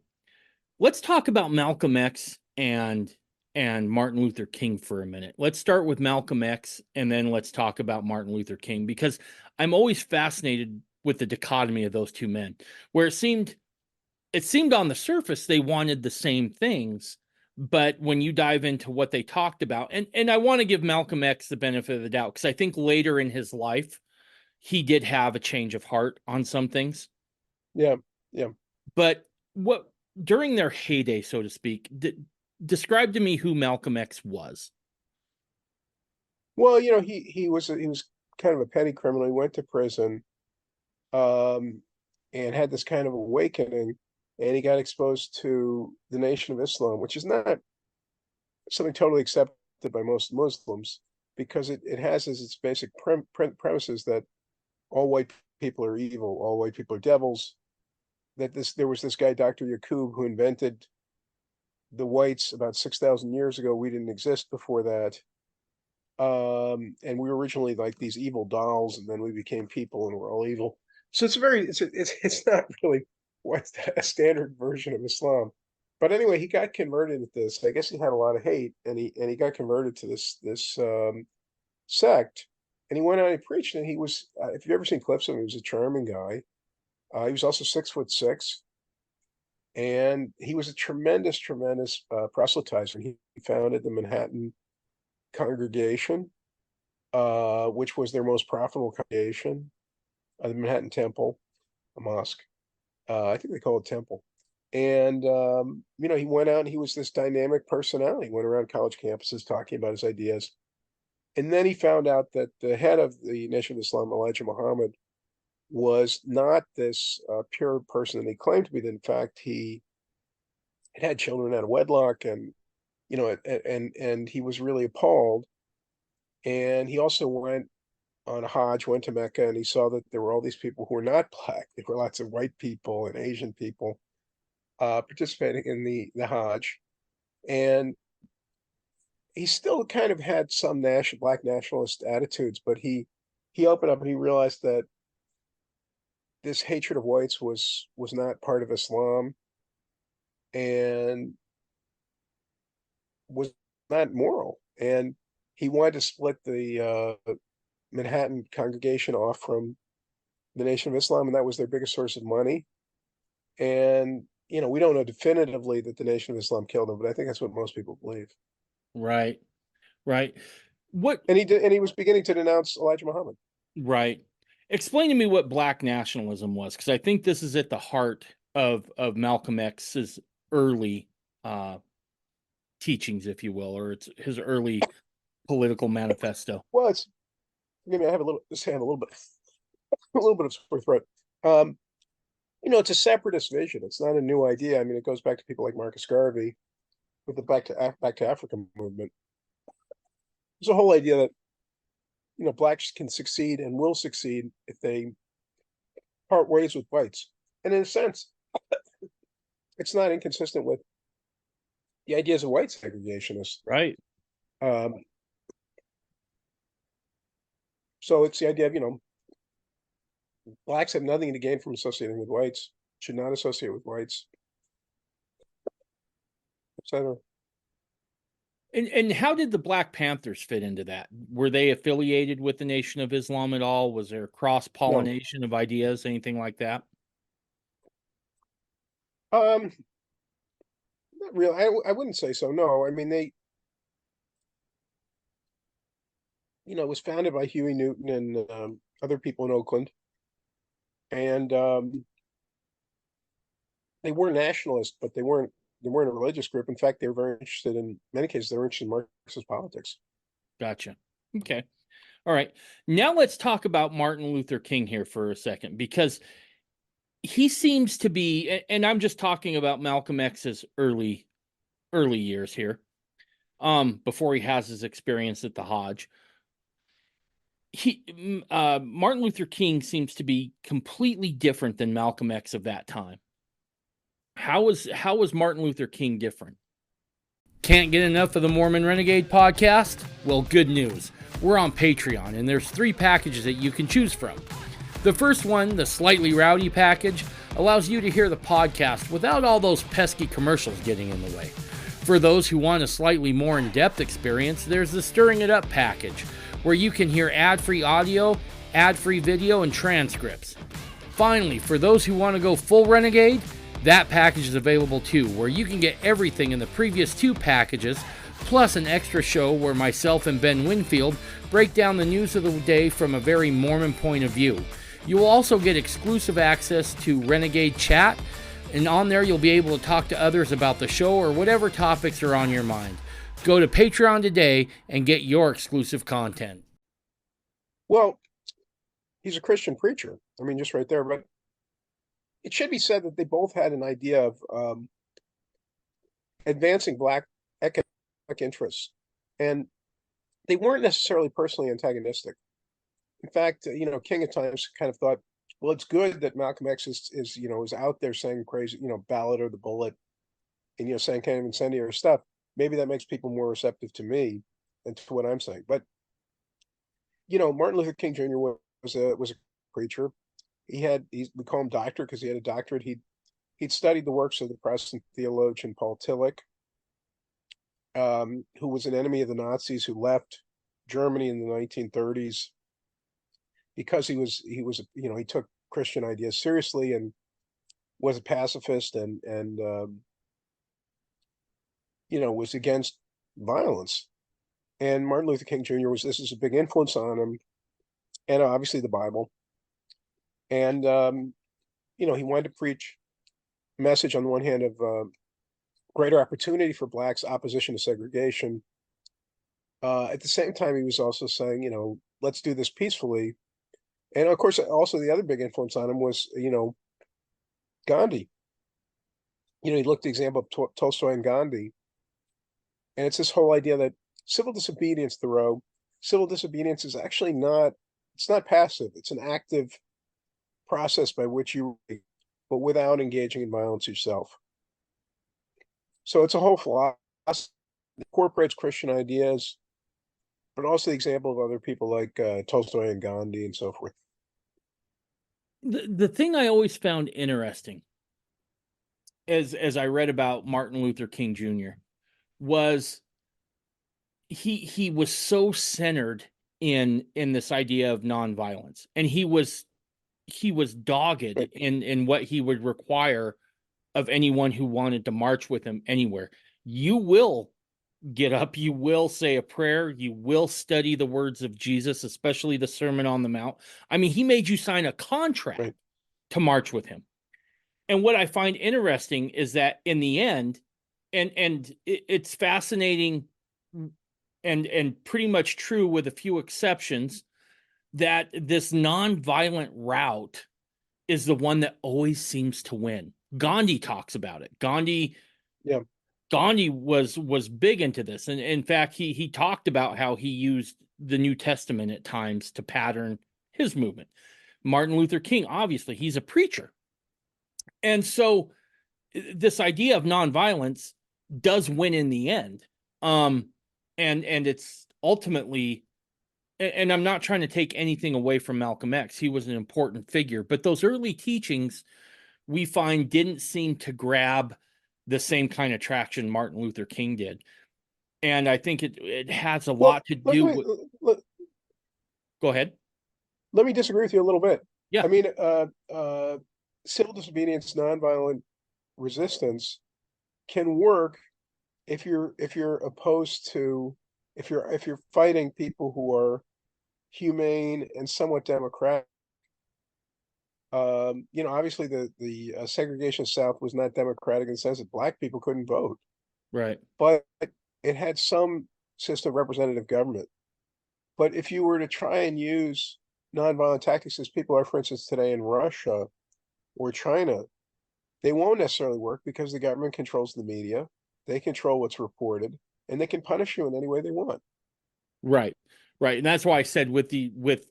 Let's talk about Malcolm X and Martin Luther King for a minute. Let's start with Malcolm X and then let's talk about Martin Luther King because I'm always fascinated with the dichotomy of those two men, where it seemed on the surface they wanted the same things, but when you dive into what they talked about, and I want to give Malcolm X the benefit of the doubt because I think later in his life he did have a change of heart on some things. Yeah, yeah. But what during their heyday, so to speak, describe to me who Malcolm X was. Well, he was kind of a petty criminal. He went to prison, um, and had this kind of awakening, and he got exposed to the Nation of Islam, which is not something totally accepted by most Muslims because it has as its basic premises that all white people are evil, all white people are devils. That there was this guy, Dr. Yaqub, who invented the whites about 6,000 years ago. We didn't exist before that. And we were originally like these evil dolls, and then we became people, and we're all evil. So it's not really what's a standard version of Islam. But anyway, he got converted to this. I guess he had a lot of hate, and he got converted to this sect. And he went out and he preached, and he was. If you've ever seen clips of him, he was a charming guy. He was also 6'6", and he was a tremendous, tremendous proselytizer. He founded the Manhattan congregation, which was their most profitable congregation, the Manhattan Temple, a mosque. I think they call it Temple. And he went out and he was this dynamic personality. He went around college campuses talking about his ideas. And then he found out that the head of the Nation of Islam, Elijah Muhammad, was not this pure person that he claimed to be. That in fact, he had children out of wedlock, and and he was really appalled. And he also went on a Hajj, went to Mecca, and he saw that there were all these people who were not black. There were lots of white people and Asian people participating in the Hajj. And he still kind of had some black nationalist attitudes, but he opened up and he realized that this hatred of whites was not part of Islam and was not moral. And he wanted to split the Manhattan congregation off from the Nation of Islam, and that was their biggest source of money. And we don't know definitively that the Nation of Islam killed him, but I think that's what most people believe. Right, right. What And he did, and he was beginning to denounce Elijah Muhammad. right? Explain to me what black nationalism was, because I think this is at the heart of Malcolm X's early uh, teachings, if you will, or it's his early political manifesto. Well, it's forgive me, I have a little just have a little bit a little bit of sore throat. Um, it's a separatist vision. It's not a new idea. I mean, it goes back to people like Marcus Garvey with the Back to Africa movement. There's a whole idea that blacks can succeed and will succeed if they part ways with whites. And in a sense, it's not inconsistent with the ideas of white segregationists. Right. Um, so it's the idea of, blacks have nothing to gain from associating with whites, should not associate with whites, etc. And how did the Black Panthers fit into that? Were they affiliated with the Nation of Islam at all? Was there cross pollination of ideas, anything like that? Not really. I wouldn't say so. No, I mean it was founded by Huey Newton and other people in Oakland, and they were nationalists, but they weren't a religious group. In fact, they were very interested in many cases. They were interested in Marxist politics. Gotcha. Okay. All right. Now let's talk about Martin Luther King here for a second, because he seems to be, and I'm just talking about Malcolm X's early years here, before he has his experience at the Hodge. Martin Luther King seems to be completely different than Malcolm X of that time. How was Martin Luther King different? Can't get enough of the Mormon Renegade podcast? Well, good news. We're on Patreon, and there's 3 packages that you can choose from. The first one, the Slightly Rowdy package, allows you to hear the podcast without all those pesky commercials getting in the way. For those who want a slightly more in-depth experience, there's the Stirring It Up package, where you can hear ad-free audio, ad-free video, and transcripts. Finally, for those who want to go full Renegade, that package is available too, where you can get everything in the previous 2 packages, plus an extra show where myself and Ben Winfield break down the news of the day from a very Mormon point of view. You will also get exclusive access to Renegade Chat, and on there you'll be able to talk to others about the show or whatever topics are on your mind. Go to Patreon today and get your exclusive content. Well, he's a Christian preacher. I mean, just right there. But it should be said that they both had an idea of advancing Black economic interests, and they weren't necessarily personally antagonistic. In fact, King at times kind of thought, well, it's good that Malcolm X is out there saying crazy, ballot or the bullet, and saying kind of incendiary stuff. Maybe that makes people more receptive to me than to what I'm saying. But Martin Luther King Jr. was a preacher. We call him doctor because he had a doctorate. He'd studied the works of the Protestant theologian Paul Tillich, who was an enemy of the Nazis, who left Germany in the 1930s because he took Christian ideas seriously and was a pacifist and was against violence. And Martin Luther King Jr. this is a big influence on him, and obviously the Bible. And he wanted to preach a message on the one hand of greater opportunity for blacks, opposition to segregation. At the same time, he was also saying, let's do this peacefully. And of course, also the other big influence on him was, Gandhi. He looked at the example of Tolstoy and Gandhi. And it's this whole idea that civil disobedience, civil disobedience is actually it's not passive. It's an active process by which but without engaging in violence yourself. So it's a whole philosophy that incorporates Christian ideas, but also the example of other people like Tolstoy and Gandhi and so forth. The thing I always found interesting as I read about Martin Luther King Jr. was he was so centered in this idea of nonviolence, and he was dogged in what he would require of anyone who wanted to march with him anywhere. You will get up, you will say a prayer, you will study the words of Jesus, especially the Sermon on the Mount. I mean, he made you sign a contract to march with him. And what I find interesting is that in the end, and it's fascinating and pretty much true with a few exceptions, that this nonviolent route is the one that always seems to win. Gandhi talks about it. Yeah. Gandhi was big into this, and in fact, he talked about how he used the New Testament at times to pattern his movement. Martin Luther King, obviously, he's a preacher, and so this idea of nonviolence does win in the end. And it's ultimately, and I'm not trying to take anything away from Malcolm X. He was an important figure, but those early teachings we find didn't seem to grab the same kind of traction Martin Luther King did. And I think it has a Well, lot to do with. Go ahead. let me disagree with you a little bit. Yeah. I mean, civil disobedience, nonviolent resistance can work if you're opposed to if you're fighting people who are humane and somewhat democratic. Obviously the segregation South was not democratic in the sense that black people couldn't vote, Right. but it had some system of representative government. But if you were to try and use nonviolent tactics as people are, for instance, today in Russia or China, they won't necessarily work because the government controls the media, they control what's reported, and they can punish you in any way they want. Right. Right. And that's why I said with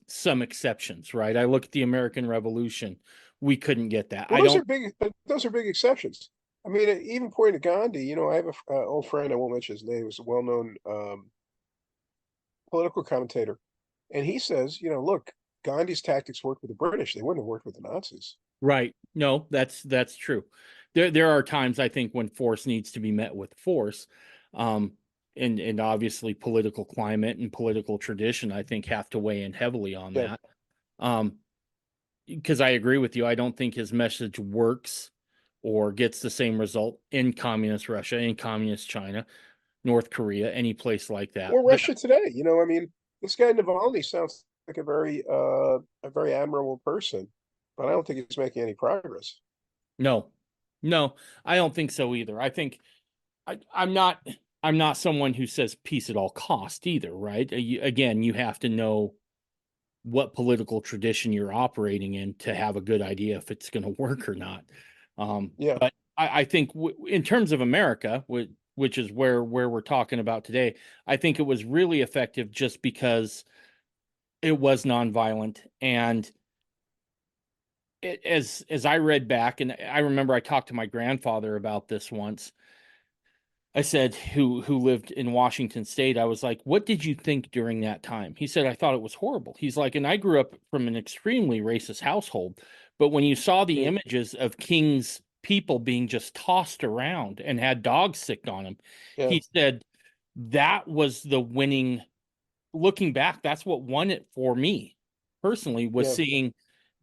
some exceptions, right? I look at the American Revolution, we couldn't get that. Well, I don't. those are big exceptions. I mean, even pointing to Gandhi, I have a old friend, I won't mention his name, is a well-known political commentator, and he says, look, Gandhi's tactics worked with the British; they wouldn't have worked with the Nazis. Right. No, that's true. There are times I think when force needs to be met with force. Um, and obviously political climate and political tradition, I think, have to weigh in heavily on Yeah, that. Um, because I agree with you. I don't think his message works or gets the same result in communist Russia, in communist China, North Korea, any place like that. or Russia today. I mean, this guy Navalny sounds like a very admirable person, but I don't think he's making any progress. No, no, I don't think so either. I think I'm not someone who says peace at all cost either, right? Again, you have to know what political tradition you're operating in to have a good idea if it's going to work or not. Yeah, But I think in terms of America, which is where we're talking about today, I think it was really effective just because it was nonviolent. And as I read back, and I remember I talked to my grandfather about this once. I said, who lived in Washington State, I was like, what did you think during that time? He said, I thought it was horrible. He's like, and I grew up from an extremely racist household. But when you saw the mm, images of King's people being just tossed around and had dogs sick on them, yeah, he said that was the winning. Looking back, that's what won it for me personally, was yeah. seeing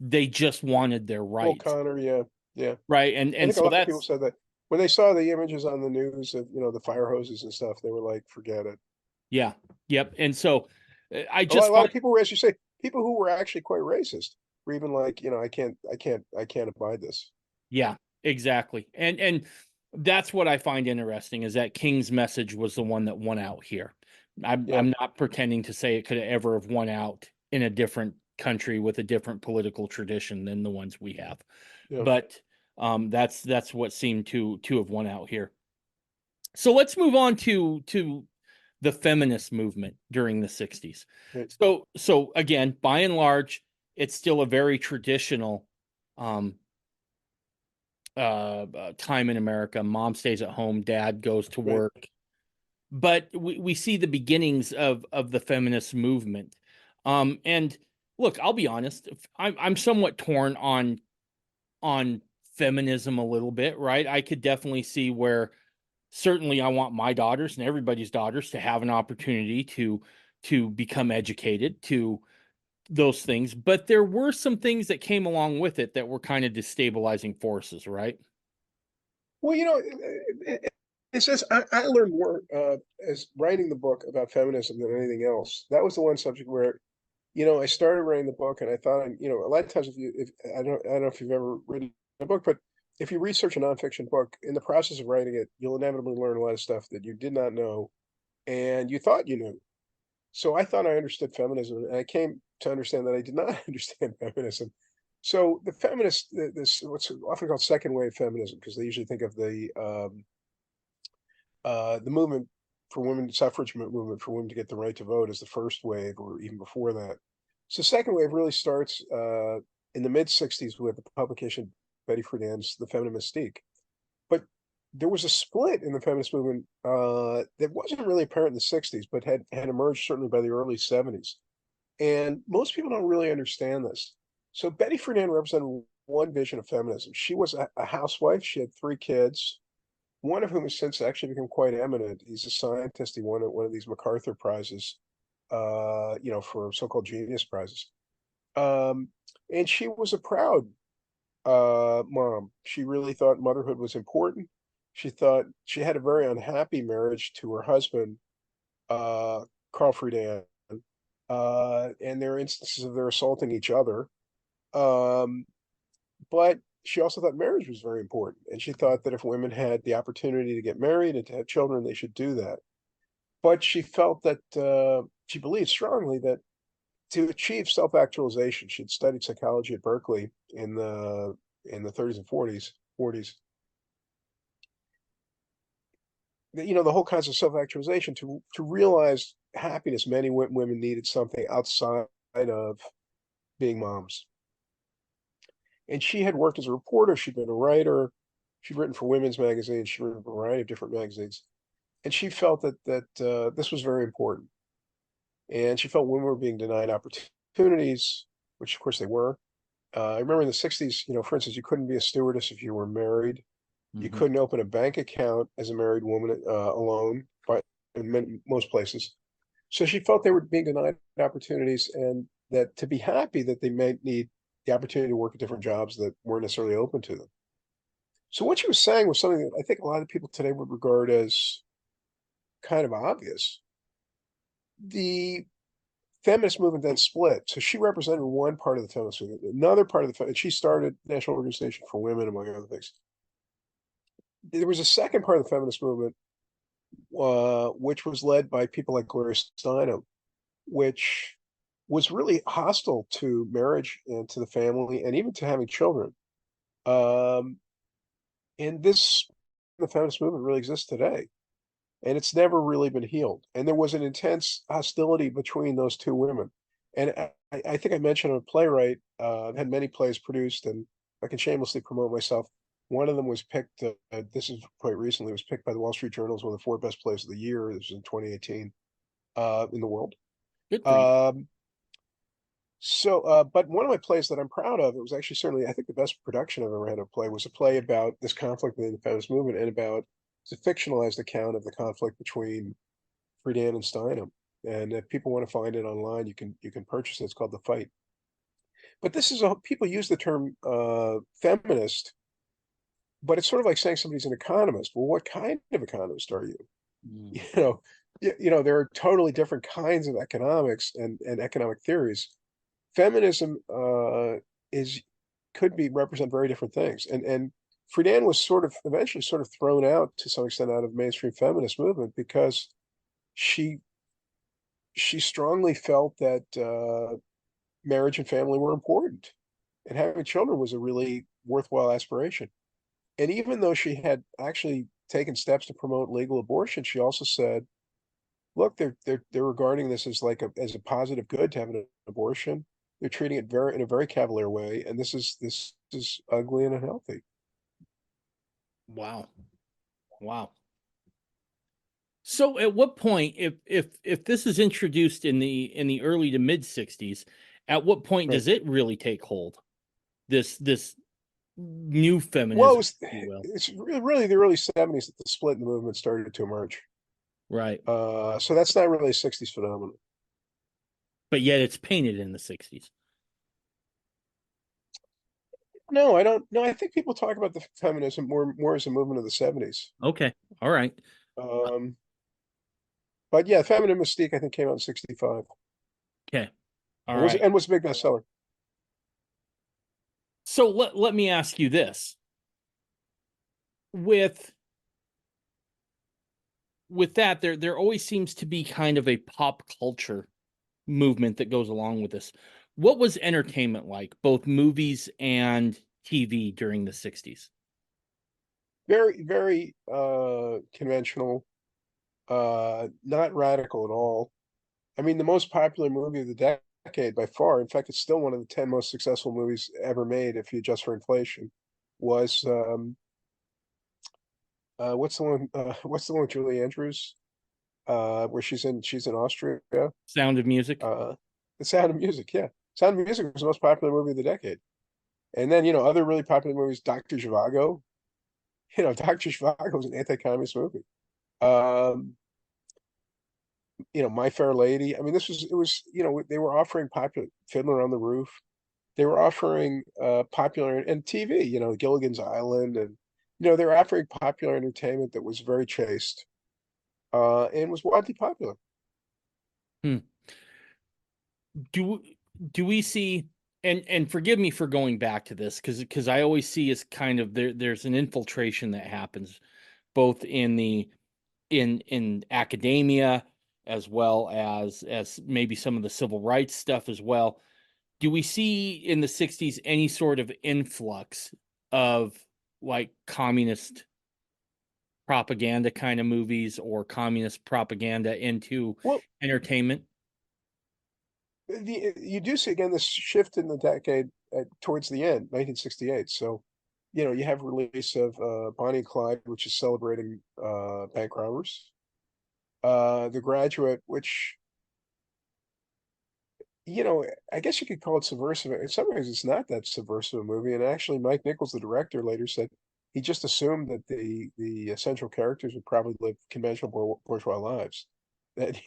they just wanted their Bull rights. Connor, yeah, yeah. Right. I And think a so lot of people that's, said that when they saw the images on the news of the fire hoses and stuff, they were like, "Forget it." yeah. Yep. And so I A lot, just a lot find. of people were, as you say, people who were actually quite racist were even like, I can't abide this. Yeah, exactly. And that's what I find interesting is that King's message was the one that won out here. Yeah, I'm not pretending to say it could ever have won out in a different country with a different political tradition than the ones we have. yeah, But that's what seemed to have won out here. So let's move on to the feminist movement during the 60s. right, So again, by and large, it's still a very traditional um time in America. Mom stays at home, dad goes to right. work. But we see the beginnings of the feminist movement. And look, I'll be honest, I'm somewhat torn on feminism a little bit, right? I could definitely see where certainly I want my daughters and everybody's daughters to have an opportunity to become educated, to those things. But there were some things that came along with it that were kind of destabilizing forces, right? Well, it says I learned more as writing the book about feminism than anything else. That was the one subject where, I started writing the book and I thought, a lot of times if I don't know if you've ever written a book, but if you research a nonfiction book, in the process of writing it, you'll inevitably learn a lot of stuff that you did not know and you thought you knew. So I thought I understood feminism, and I came to understand that I did not understand feminism. So the feminist, this what's often called second wave feminism, because they usually think of the movement for women, suffrage movement for women to get the right to vote as the first wave, or even before that. So second wave really starts in the mid '60s with the publication of Betty Friedan's *The Feminine Mystique*. But there was a split in the feminist movement that wasn't really apparent in the '60s, but had emerged certainly by the early '70s. And most people don't really understand this. So Betty Friedan represented one vision of feminism. She was a housewife. She had three kids, one of whom has since actually become quite eminent. He's a scientist. He won one of these MacArthur prizes, for so-called genius prizes. Um, and she was a proud mom. She really thought motherhood was important. She thought she had a very unhappy marriage to her husband, uh, Carl Friedan, and there are instances of their assaulting each other. Um, but she also thought marriage was very important, and she thought that if women had the opportunity to get married and to have children, they should do that. But she felt that she believed strongly that to achieve self-actualization, she'd studied psychology at Berkeley in the 30s and 40s. The whole concept of self-actualization, to realize happiness, many women needed something outside of being moms. And she had worked as a reporter. She'd been a writer. She'd written for women's magazines. She'd written for a variety of different magazines. And she felt that this was very important. And she felt women were being denied opportunities, which of course they were. I remember in the '60s, for instance, you couldn't be a stewardess if you were married. You Hmm. couldn't open a bank account as a married woman alone, but in most places. So she felt they were being denied opportunities, and that to be happy, that they might need the opportunity to work at different jobs that weren't necessarily open to them. So what she was saying was something that I think a lot of people today would regard as kind of obvious. The feminist movement then split. So she represented one part of the feminist movement, another part of and she started National Organization for Women, among other things. There was a second part of the feminist movement, which was led by people like Gloria Steinem, which was really hostile to marriage and to the family and even to having children. Um, and the feminist movement really exists today, and it's never really been healed. And there was an intense hostility between those two women. And I think I mentioned I'm a playwright, had many plays produced, and I can shamelessly promote myself. One of them was picked, this is quite recently, was picked by the Wall Street Journal as one of the four best plays of the year. This was in 2018 in the world. Good for you. Um, but one of my plays that I'm proud of, it was actually certainly, I think, the best production I've ever had of a play, was a play about this conflict within the feminist movement, and about it's a fictionalized account of the conflict between Friedan and Steinem. And if people want to find it online, you can purchase it. It's called The Fight. But people use the term feminist, but it's sort of like saying somebody's an economist. Well, what kind of economist are you? Mm. You know, there are totally different kinds of economics and economic theories. Feminism is could be represent very different things. And Friedan was eventually sort of thrown out to some extent out of mainstream feminist movement, because she she strongly felt that marriage and family were important, and having children was a really worthwhile aspiration. And even though she had actually taken steps to promote legal abortion, she also said, "Look, they're regarding this as as a positive good to have an abortion. They're treating it in a very cavalier way, and this is ugly and unhealthy." Wow. Wow. So at what point, if this is introduced in the early to mid '60s, at what point Right. does it really take hold? This new Well, feminism, if you will. it's really the early '70s that the split in the movement started to emerge. Right. So that's not really a '60s phenomenon. But yet it's painted in the '60s. No, I don't. No, I think people talk about the feminism more as a movement of the '70s. Okay. All right. Um, but yeah, Feminine Mystique, I think, came out in '65 Okay. All and was right. and was a big bestseller. So let me ask you this. With that, there always seems to be kind of a pop culture movement that goes along with this. What was entertainment like, both movies and TV during the 60s? Very, very conventional, not radical at all. I mean, the most popular movie of the decade by far, in fact, it's still one of the 10 most successful movies ever made if you adjust for inflation, was what's the one with Julie Andrews? Where she's in Austria. Sound of Music? Uh The Sound of Music, yeah. Sound of Music was the most popular movie of the decade. And then, other really popular movies, Dr. Zhivago. Dr. Zhivago was an anti-communist movie. Um, My Fair Lady. I mean, they were offering popular Fiddler on the Roof. They were offering popular and TV, Gilligan's Island, and they were offering popular entertainment that was very chaste, and was widely popular. Hmm. Do do we see, and forgive me for going back to this, because I always see as kind of there's an infiltration that happens both in the in academia, as well as maybe some of the civil rights stuff as well. Do we see in the 60s any sort of influx of like communist propaganda kind of movies or communist propaganda into Well, entertainment? you do see again this shift in the decade towards the end, 1968. So, you have release of Bonnie and Clyde, which is celebrating bank robbers. The Graduate, which I guess you could call it subversive. In some ways, it's not that subversive a movie. And actually, Mike Nichols, the director, later said he just assumed that the central characters would probably live conventional bourgeois lives. That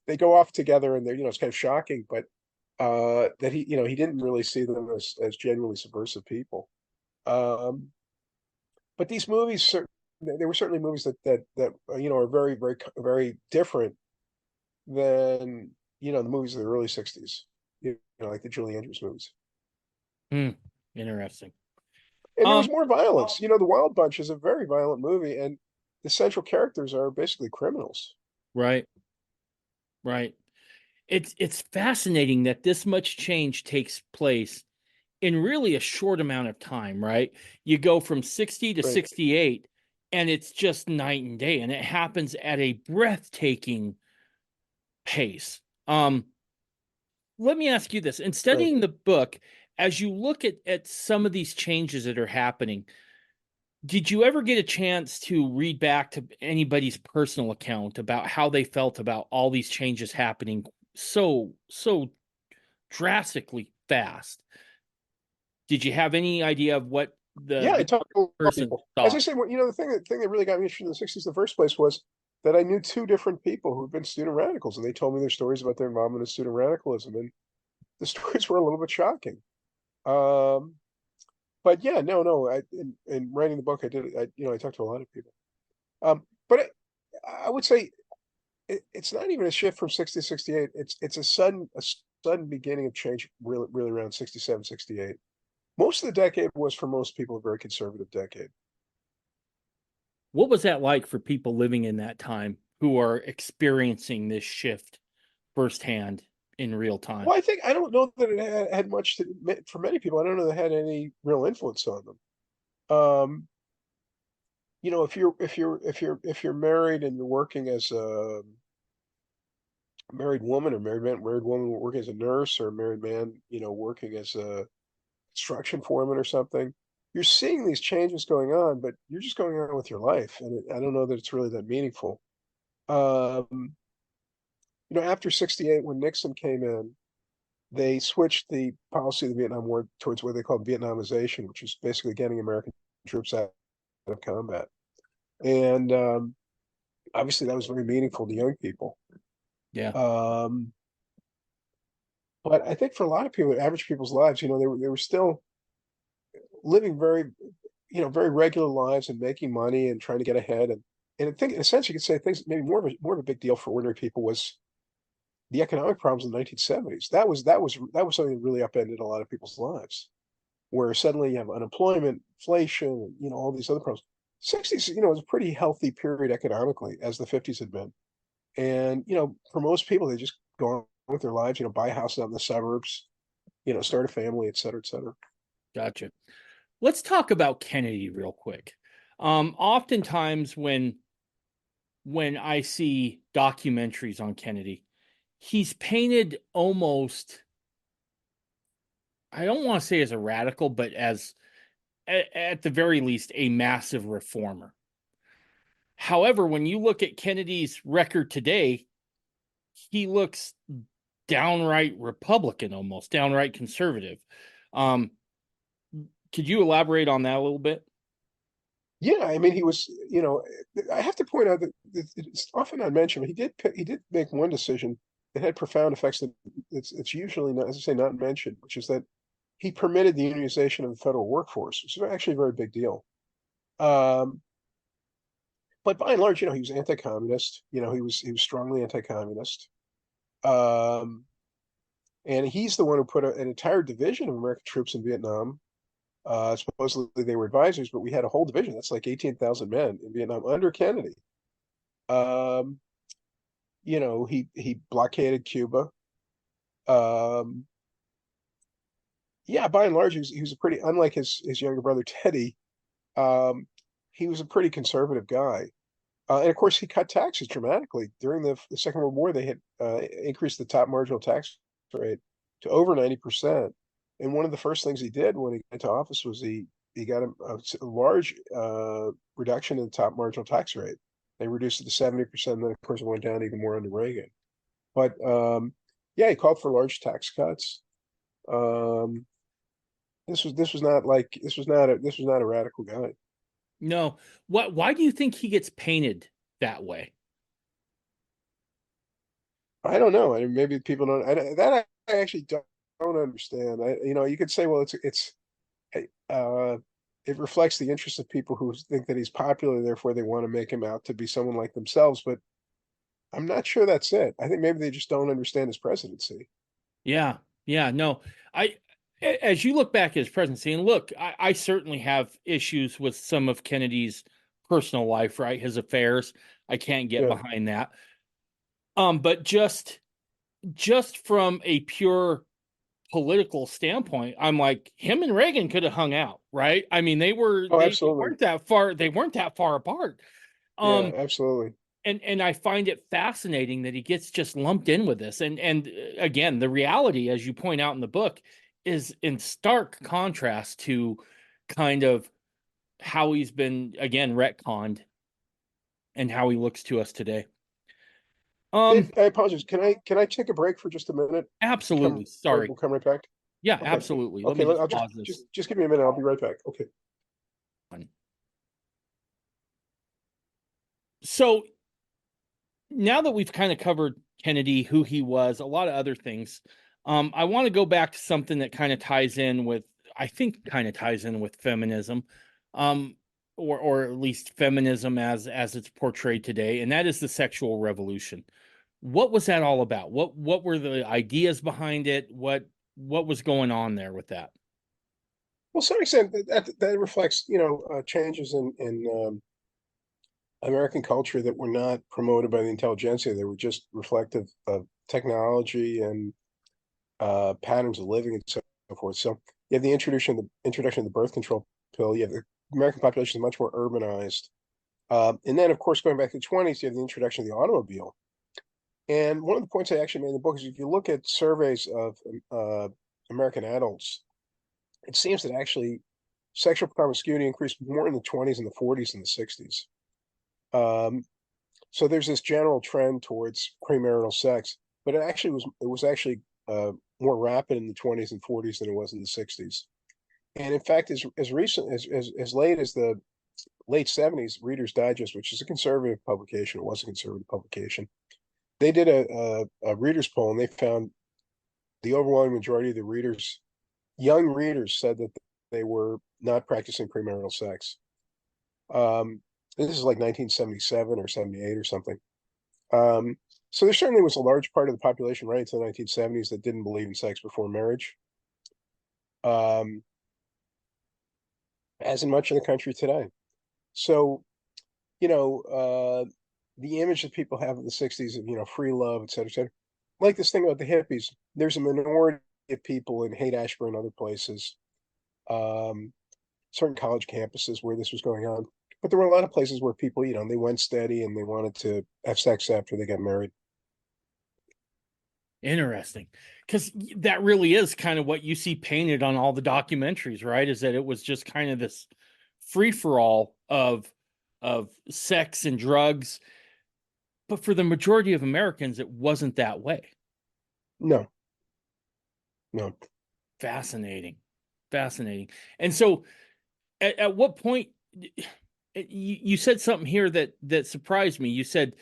they go off together, and they're it's kind of shocking, but that he didn't really see them as genuinely subversive people. Um, but these movies, they were certainly movies that are very, very, very different than the movies of the early '60s. Like the Julie Andrews movies. Hmm. Interesting. And there was Um, more violence. The Wild Bunch is a very violent movie, and the central characters are basically criminals. right, right. It's fascinating that this much change takes place in really a short amount of time, right? You go from 60 to Right. 68, and it's just night and day, and it happens at a breathtaking pace. Let me ask you this. In Right. studying the book, as you look at some of these changes that are happening, did you ever get a chance to read back to anybody's personal account about how they felt about all these changes happening so drastically fast? Did you have any idea of what Yeah, I the talked to a lot of person people. As I thought? say, the thing that really got me interested in the '60s in the first place was that I knew two different people who'd been student radicals, and they told me their stories about their involvement in student radicalism, and the stories were a little bit shocking. Um, but yeah, no. In writing the book, I talked to a lot of people. But I would say it's not even a shift from '60 to '68. It's a sudden beginning of change, really, really around '67, '68. Most of the decade was for most people a very conservative decade. What was that like for people living in that time who are experiencing this shift firsthand in real time? Well, I don't know that it had much for many people. I don't know that it had any real influence on them. Um, if you're married and you're working as a married woman or married woman working as a nurse or a married man, working as a construction foreman or something, you're seeing these changes going on, but you're just going on with your life, and I don't know that it's really that meaningful. Um, After '68, when Nixon came in, they switched the policy of the Vietnam War towards what they called Vietnamization, which is basically getting American troops out of combat. And obviously, that was very meaningful to young people. Yeah. Um, but I think for a lot of people, average people's lives, they were still living very regular lives and making money and trying to get ahead. And I think, in a sense, you could say things maybe more of a big deal for ordinary people was the economic problems in the 1970s. That was something that really upended a lot of people's lives, where suddenly you have unemployment, inflation, all these other problems. '60s, was a pretty healthy period economically, as the '50s had been. And, for most people, they just go on with their lives, buy houses out in the suburbs. start a family, et cetera, et cetera. Gotcha. Let's talk about Kennedy real quick. Oftentimes when I see documentaries on Kennedy, he's painted almost, I don't want to say as a radical, but as at the very least a massive reformer. However, when you look at Kennedy's record today, he looks downright Republican, almost downright conservative. Um, could you elaborate on that a little bit? Yeah, I mean, he was, I have to point out that it's often not mentioned, but he did make one decision that had profound effects that it's usually not, as I say, not mentioned, which is that he permitted the unionization of the federal workforce, which is actually a very big deal. Um, but by and large, he was anti-communist. He was strongly anti-communist. Um, and he's the one who put an entire division of American troops in Vietnam. Supposedly they were advisors, but we had a whole division. That's like 18,000 men in Vietnam under Kennedy. Um, he blockaded Cuba. Um, yeah, by and large, he was a pretty, unlike his younger brother Teddy, um, he was a pretty conservative guy. And of course, he cut taxes dramatically during the Second World War. They had increased the top marginal tax rate to over 90%. And one of the first things he did when he got into office was he got a large reduction in the top marginal tax rate. They reduced it to 70%, and then of course it went down even more under Reagan. But yeah, he called for large tax cuts. Um, this was not a radical guy. No. Why do you think he gets painted that way? I don't know. I mean, maybe people don't. I actually don't understand. You could say, well, uh, it reflects the interest of people who think that he's popular, therefore they want to make him out to be someone like themselves. But I'm not sure that's it. I think maybe they just don't understand his presidency. Yeah, yeah, no. As you look back at his presidency, and look, I certainly have issues with some of Kennedy's personal life, right? His affairs. I can't get Yeah. behind that. But just from a pure political standpoint, I'm like, him and Reagan could have hung out, right? I mean, Oh, they absolutely. weren't that far apart. Yeah, Um, absolutely. and I find it fascinating that he gets just lumped in with this. And again, the reality, as you point out in the book, is in stark contrast to kind of how he's been again retconned and how he looks to us today. Dave, I apologize. Can I take a break for just a minute? Absolutely. Sorry. We'll come right back. Yeah, Okay. absolutely. Let Okay, me just I'll just pause this. just give me a minute. I'll be right back. Okay. So now that we've kind of covered Kennedy, who he was, a lot of other things, I want to go back to something that kind of ties in with, I think, kind of ties in with feminism, um, or at least feminism as it's portrayed today, and that is the sexual revolution. What was that all about? What were the ideas behind it? What was going on there with that? Well, to some extent, that reflects, changes in American culture that were not promoted by the intelligentsia. They were just reflective of technology and patterns of living and so forth. So you have the introduction of the birth control pill. You have the American population is much more urbanized, and then of course going back to the 20s, you have the introduction of the automobile. And one of the points I actually made in the book is if you look at surveys of American adults, it seems that actually sexual promiscuity increased more in the 20s and the 40s and the 60s. So there's this general trend towards premarital sex, but it was actually more rapid in the 20s and 40s than it was in the 60s. And in fact, as recent as late as the late 70s, Reader's Digest, which is a conservative publication, it was a conservative publication, they did a readers poll, and they found the overwhelming majority of the young readers, said that they were not practicing premarital sex. This is like 1977 or 78 or something. So there certainly was a large part of the population right into the 1970s that didn't believe in sex before marriage, um, as in much of the country today. So, the image that people have of the 60s of, free love, et cetera, et cetera. Like this thing about the hippies, there's a minority of people in Haight-Ashbury and other places, um, certain college campuses where this was going on. But there were a lot of places where people, they went steady and they wanted to have sex after they got married. Interesting. Because that really is kind of what you see painted on all the documentaries, right? Is that it was just kind of this free-for-all of sex and drugs. But for the majority of Americans, it wasn't that way. No, no. Fascinating. Fascinating. And so at what point you said something here that surprised me. You said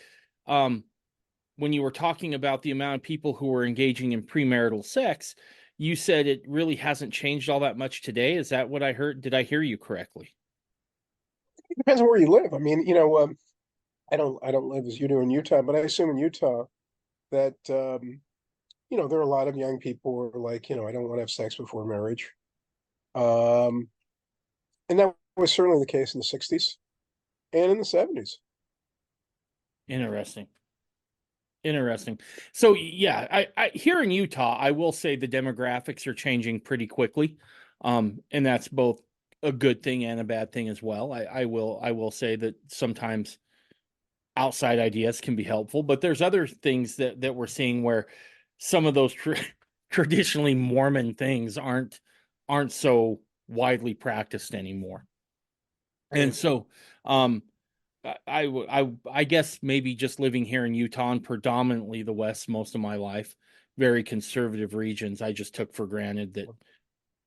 when you were talking about the amount of people who were engaging in premarital sex, you said it really hasn't changed all that much today. Is that what I heard? Did I hear you correctly? It depends on where you live. I mean, I don't live as you do in Utah, but I assume in Utah that there are a lot of young people who are like, I don't want to have sex before marriage. Um, and that was certainly the case in the 60s and in the 70s. Interesting. Interesting. So yeah, I here in Utah, I will say the demographics are changing pretty quickly. And that's both a good thing and a bad thing as well. I will say that sometimes outside ideas can be helpful, but there's other things that we're seeing where some of those traditionally Mormon things aren't so widely practiced anymore. And so I guess maybe just living here in Utah and predominantly the West most of my life, very conservative regions, I just took for granted that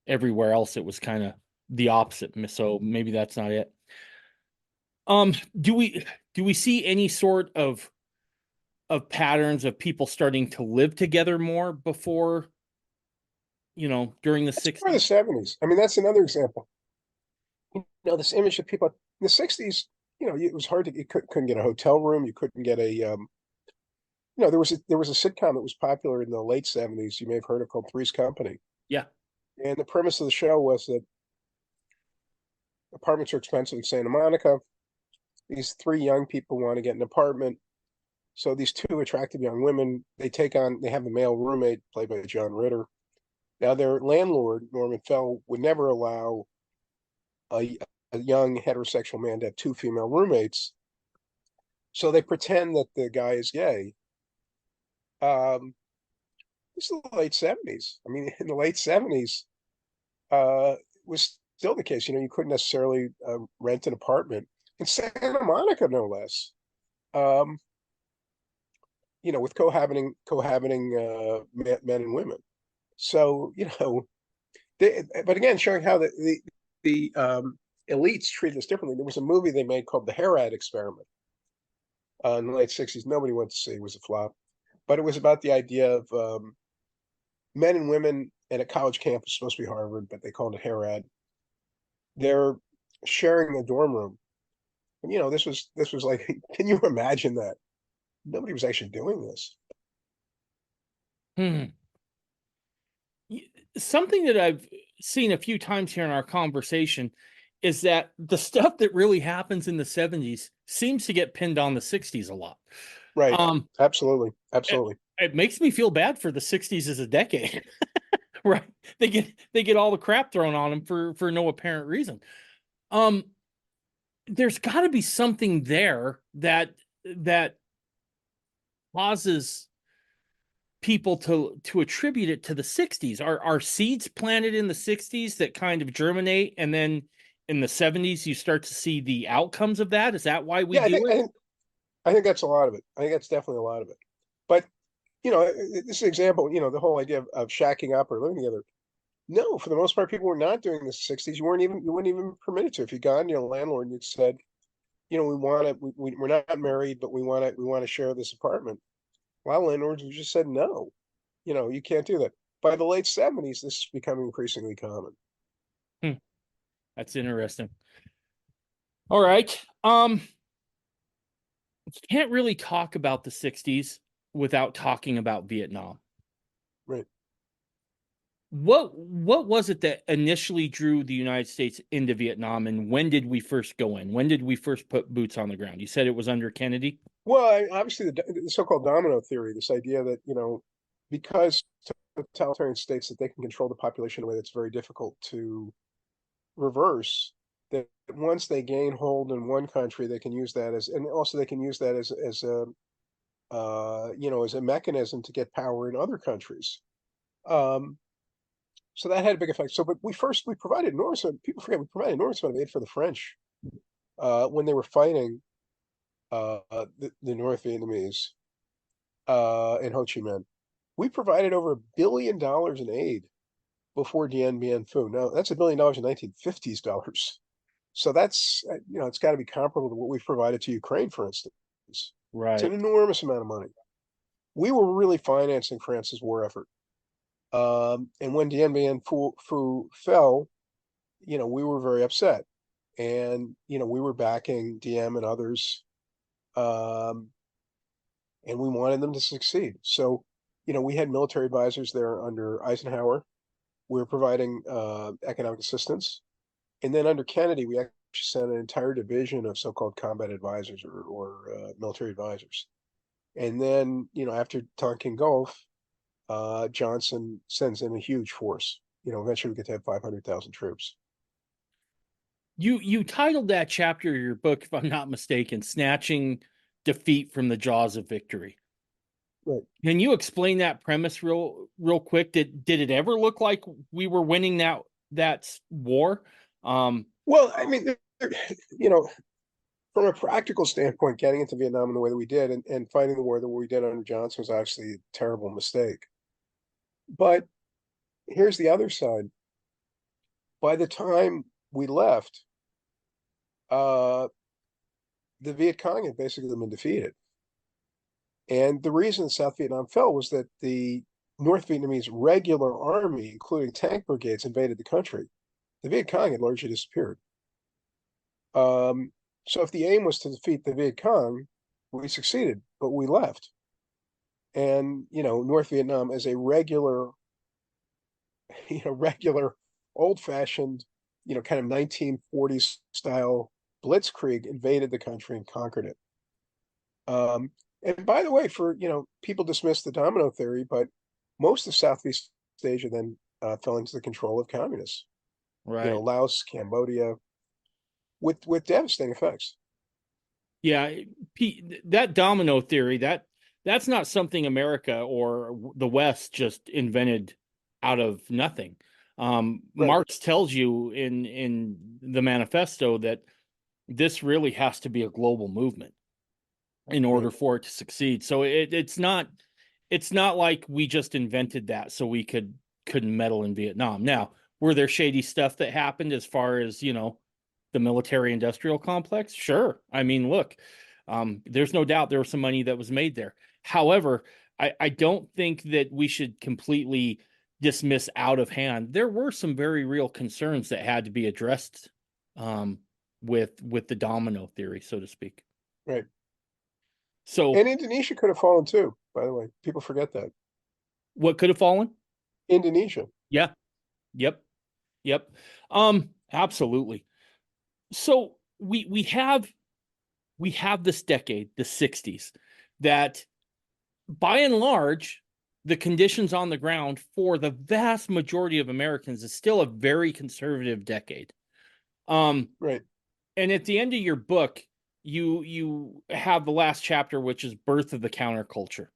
everywhere else it was kind of the opposite. So maybe that's not it. Do we see any sort of patterns of people starting to live together more before, during the That's 60s? for the 70s. I mean, that's another example. This image of people in the 60s, it was hard to, you couldn't get a hotel room. You couldn't get there was a sitcom that was popular in the late 70s. You may have heard of, called Three's Company. Yeah. And the premise of the show was that apartments are expensive in Santa Monica. These three young people want to get an apartment. So these two attractive young women, they have a male roommate played by John Ritter. Now their landlord, Norman Fell, would never allow a young heterosexual man to have two female roommates. So they pretend that the guy is gay. This is the late 70s. I mean, in the late 70s, it was still the case. You couldn't necessarily rent an apartment in Santa Monica, no less. With cohabiting men and women. So but again, showing how the elites treat this differently. There was a movie they made called The Herod Experiment in the late 60s. Nobody went to see. It was a flop, but it was about the idea of men and women at a college campus, supposed to be Harvard, but they called it Herod. They're sharing a dorm room. And, this was like, can you imagine that? Nobody was actually doing this. Something that I've seen a few times here in our conversation is that the stuff that really happens in the 70s seems to get pinned on the 60s a lot. Right. Absolutely. It makes me feel bad for the 60s as a decade. Right. They get all the crap thrown on them for no apparent reason. There's got to be something there that causes people to attribute it to the 60s. Are seeds planted in the 60s that kind of germinate, and then in the 70s you start to see the outcomes of that? Is that why we do it? I think that's a lot of it. I think that's definitely a lot of it. But this is an example, the whole idea of shacking up or living together. No, for the most part, people were not doing this in the 60s. You weren't even permitted to. If you gone to your landlord and you said, we're not married, but we want to share this apartment. A lot of landlords just said no. You can't do that. By the late 70s, this is becoming increasingly common. That's interesting. All right. You can't really talk about the 60s without talking about Vietnam. Right. What was it that initially drew the United States into Vietnam, and when did we first go in? When did we first put boots on the ground? You said it was under Kennedy? Well, obviously the so-called domino theory, this idea that, because totalitarian states that they can control the population in a way that's very difficult to reverse, that once they gain hold in one country, they can use that as, and also they can use that as a as a mechanism to get power in other countries. Um, so that had a big effect. So, but we provided enormous. People forget we provided enormous amount of aid for the French when they were fighting the North Vietnamese in Ho Chi Minh. We provided over $1 billion in aid before Dien Bien Phu. Now that's $1 billion in 1950s dollars. So that's it's got to be comparable to what we've provided to Ukraine, for instance. It's an Right. enormous amount of money. We were really financing France's war effort. And when Dien Bien Phu fell, we were very upset. And, we were backing Diem and others, um, and we wanted them to succeed. So, we had military advisors there under Eisenhower. We were providing economic assistance. And then under Kennedy, we actually sent an entire division of so-called combat advisors or military advisors. And then, after Tonkin Gulf, Johnson sends in a huge force. Eventually we get to have 500,000 troops. You titled that chapter of your book, if I'm not mistaken, "Snatching Defeat from the Jaws of Victory." Right. Can you explain that premise real quick? Did it ever look like we were winning that war? Well, I mean, you know, from a practical standpoint, getting into Vietnam in the way that we did and fighting the war the way we did under Johnson was actually a terrible mistake. But here's the other side. By the time we left, uh, the Viet Cong had basically been defeated. And the reason South Vietnam fell was that the North Vietnamese regular army, including tank brigades, invaded the country. The Viet Cong had largely disappeared. Um, so if the aim was to defeat the Viet Cong, we succeeded, but we left. And, North Vietnam as a regular, regular old-fashioned, kind of 1940s style blitzkrieg invaded the country and conquered it. And by the way, people dismiss the domino theory, but most of Southeast Asia then fell into the control of communists. Right. Laos, Cambodia, with devastating effects. Yeah, that domino theory, that's not something America or the West just invented out of nothing. Right, Marx tells you in the manifesto that this really has to be a global movement in right. order for it to succeed. So it's not like we just invented that so we couldn't meddle in Vietnam. Now, were there shady stuff that happened as far as, the military industrial complex? Sure. I mean, look, there's no doubt there was some money that was made there. However, I don't think that we should completely dismiss out of hand. There were some very real concerns that had to be addressed um, with the domino theory, so to speak. Right. So And Indonesia could have fallen too, by the way. People forget that. what could have fallen? Indonesia. Yeah. Yep. Yep. Absolutely. So we have this decade, the 60s, that by and large, the conditions on the ground for the vast majority of Americans is still a very conservative decade. Um, Right. and at the end of your book, you have the last chapter, which is Birth of the Counterculture.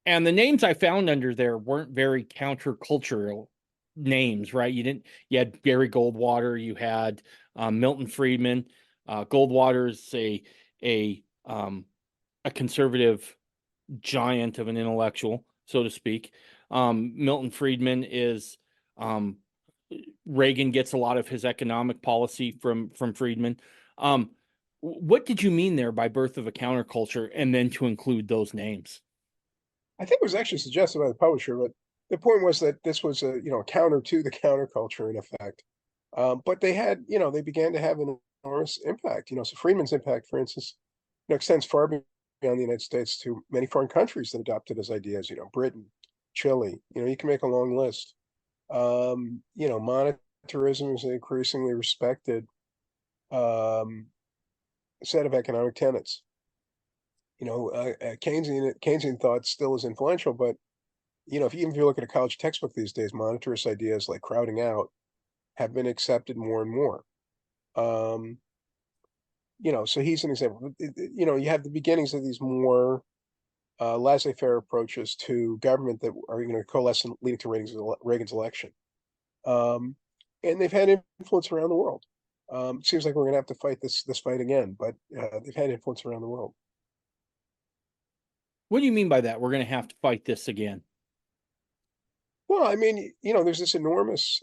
And the names I found under there weren't very countercultural names, right? You had Barry Goldwater, you had Milton Friedman. Goldwater is a a conservative giant of an intellectual, so to speak. Milton Friedman is um, Reagan gets a lot of his economic policy from Friedman. Um, what did you mean there by birth of a counterculture, and then to include those names? I think it was actually suggested by the publisher, but the point was that this was a counter to the counterculture in effect. But they began to have an enormous impact. So Friedman's impact, for instance, extends far beyond the United States to many foreign countries that adopted his ideas. Britain, Chile. You can make a long list. Monetarism is an increasingly respected um, set of economic tenets. Keynesian thought still is influential, but even if you look at a college textbook these days, monetarist ideas like crowding out have been accepted more and more. Um, so he's an example. You have the beginnings of these more laissez-faire approaches to government that are going to coalesce and leading to Reagan's election. And they've had influence around the world. It seems like we're going to have to fight this fight again, but they've had influence around the world. What do you mean by that? We're going to have to fight this again. Well, I mean, there's this enormous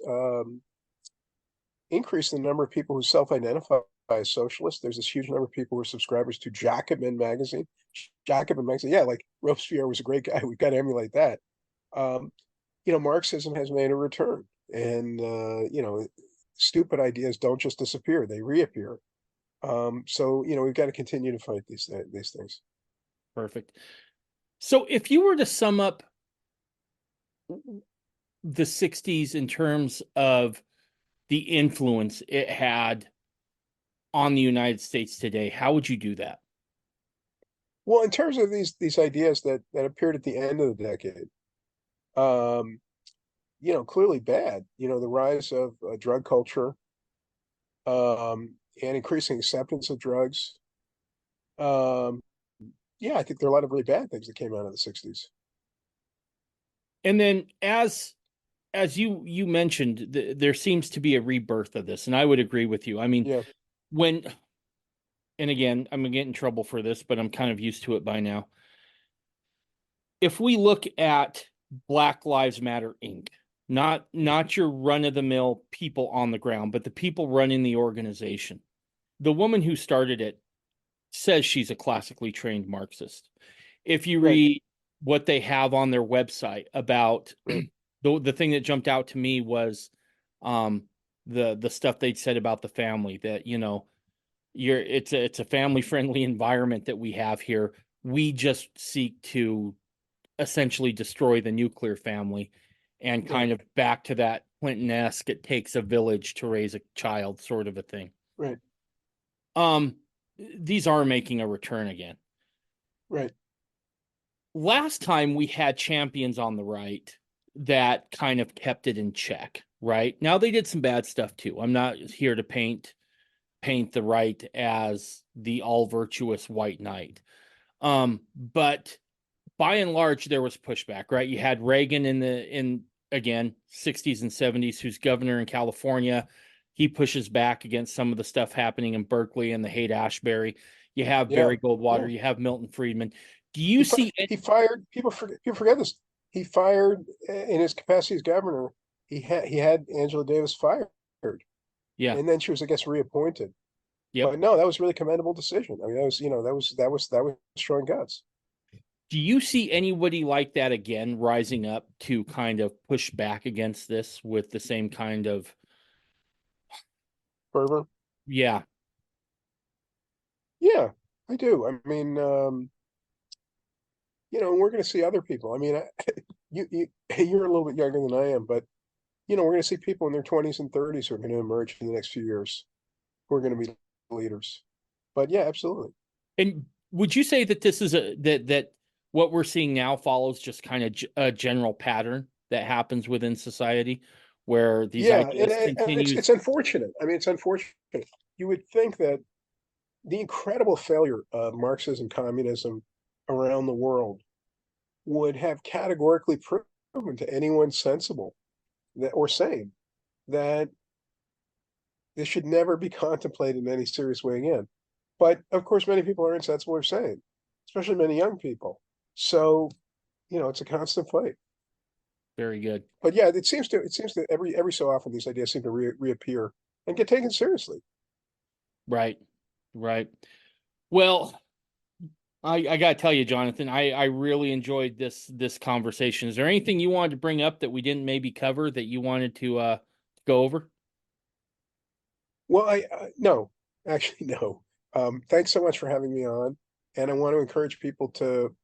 increase in the number of people who self-identify as socialists. There's this huge number of people who are subscribers to Jacobin magazine. Jacobin magazine, yeah, like Robespierre was a great guy. We've got to emulate that. Marxism has made a return, and stupid ideas don't just disappear; they reappear. So we've got to continue to fight these things. Perfect. So if you were to sum up the 60s in terms of the influence it had on the United States today, how would you do that? Well, in terms of these ideas that appeared at the end of the decade, clearly bad. The rise of drug culture, and increasing acceptance of drugs. Yeah, I think there are a lot of really bad things that came out of the 60s. And then as you mentioned, there seems to be a rebirth of this, and I would agree with you. I mean, Yeah. And again, I'm gonna get in trouble for this, but I'm kind of used to it by now. If we look at Black Lives Matter Inc., not your run-of-the-mill people on the ground, but the people running the organization. The woman who started it says she's a classically trained Marxist. If you read what they have on their website about the thing that jumped out to me was the stuff they'd said about the family, that it's a family friendly environment that we have here. We just seek to essentially destroy the nuclear family, and kind of back to that Clinton-esque, it takes a village to raise a child sort of a thing. Right. These are making a return again. Right. Last time we had champions on the right that kind of kept it in check, right? Now they did some bad stuff too. I'm not here to paint the right as the all virtuous white knight. But by and large, there was pushback, right? You had Reagan in again, 60s and 70s, who's governor in California. He pushes back against some of the stuff happening in Berkeley and the Haight-Ashbury. You have Barry Goldwater, you have Milton Friedman. Do you see he fired people forget this. He fired in his capacity as governor. He had Angela Davis fired. Yeah. And then she was, I guess, reappointed. Yep. But no, that was a really commendable decision. I mean, that was showing guts. Do you see anybody like that again rising up to kind of push back against this with the same kind of fervor? Yeah. Yeah, I do. I mean, we're going to see other people. I mean, you're a little bit younger than I am, but we're going to see people in their 20s and 30s who are going to emerge in the next few years, who are going to be leaders. But yeah, absolutely. And would you say that this is that what we're seeing now follows just kind of a general pattern that happens within society, where these ideas continue? It's unfortunate. I mean, it's unfortunate. You would think that the incredible failure of Marxism, communism around the world would have categorically proven to anyone sensible or sane that this should never be contemplated in any serious way again. But of course, many people are insensible or sane, especially many young people. So, it's a constant fight. Very good. But yeah, it seems that every so often these ideas seem to reappear and get taken seriously. Right. Well, I got to tell you, Jonathan, I really enjoyed this conversation. Is there anything you wanted to bring up that we didn't maybe cover that you wanted to go over? Well, no, actually, no. Thanks so much for having me on. And I want to encourage people to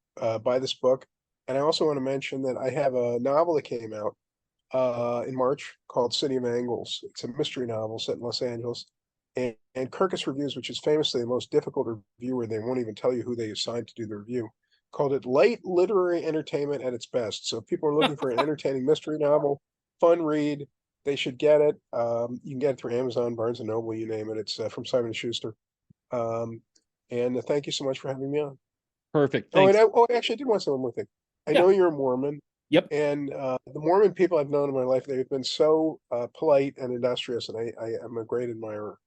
buy this book. And I also want to mention that I have a novel that came out in March called City of Angles. It's a mystery novel set in Los Angeles. And Kirkus Reviews, which is famously the most difficult reviewer, they won't even tell you who they assigned to do the review, called it Light Literary Entertainment at its Best. So if people are looking for an entertaining mystery novel, fun read, they should get it. You can get it through Amazon, Barnes and Noble, you name it. It's from Simon & Schuster. And thank you so much for having me on. Perfect. Oh, Thanks. and actually, I did want to say one more thing. I know you're a Mormon. Yep. And the Mormon people I've known in my life, they've been so polite and industrious, and I am a great admirer.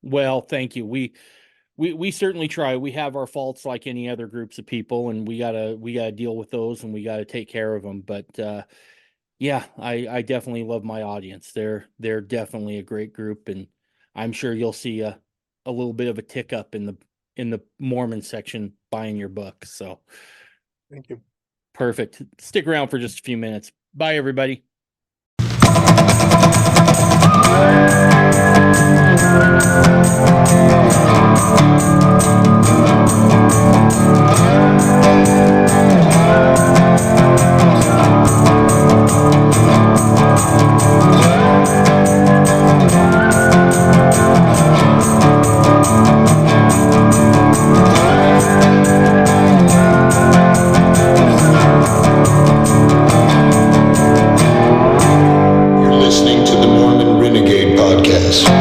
Well, thank you. We certainly try. We have our faults like any other groups of people, and we gotta deal with those, and we gotta take care of them. But yeah, I definitely love my audience. They're definitely a great group, and I'm sure you'll see a little bit of a tick up in the Mormon section buying your book. So Thank you. perfect. Stick around for just a few minutes. Bye, everybody. You're listening to the Mormon Renegade Podcast.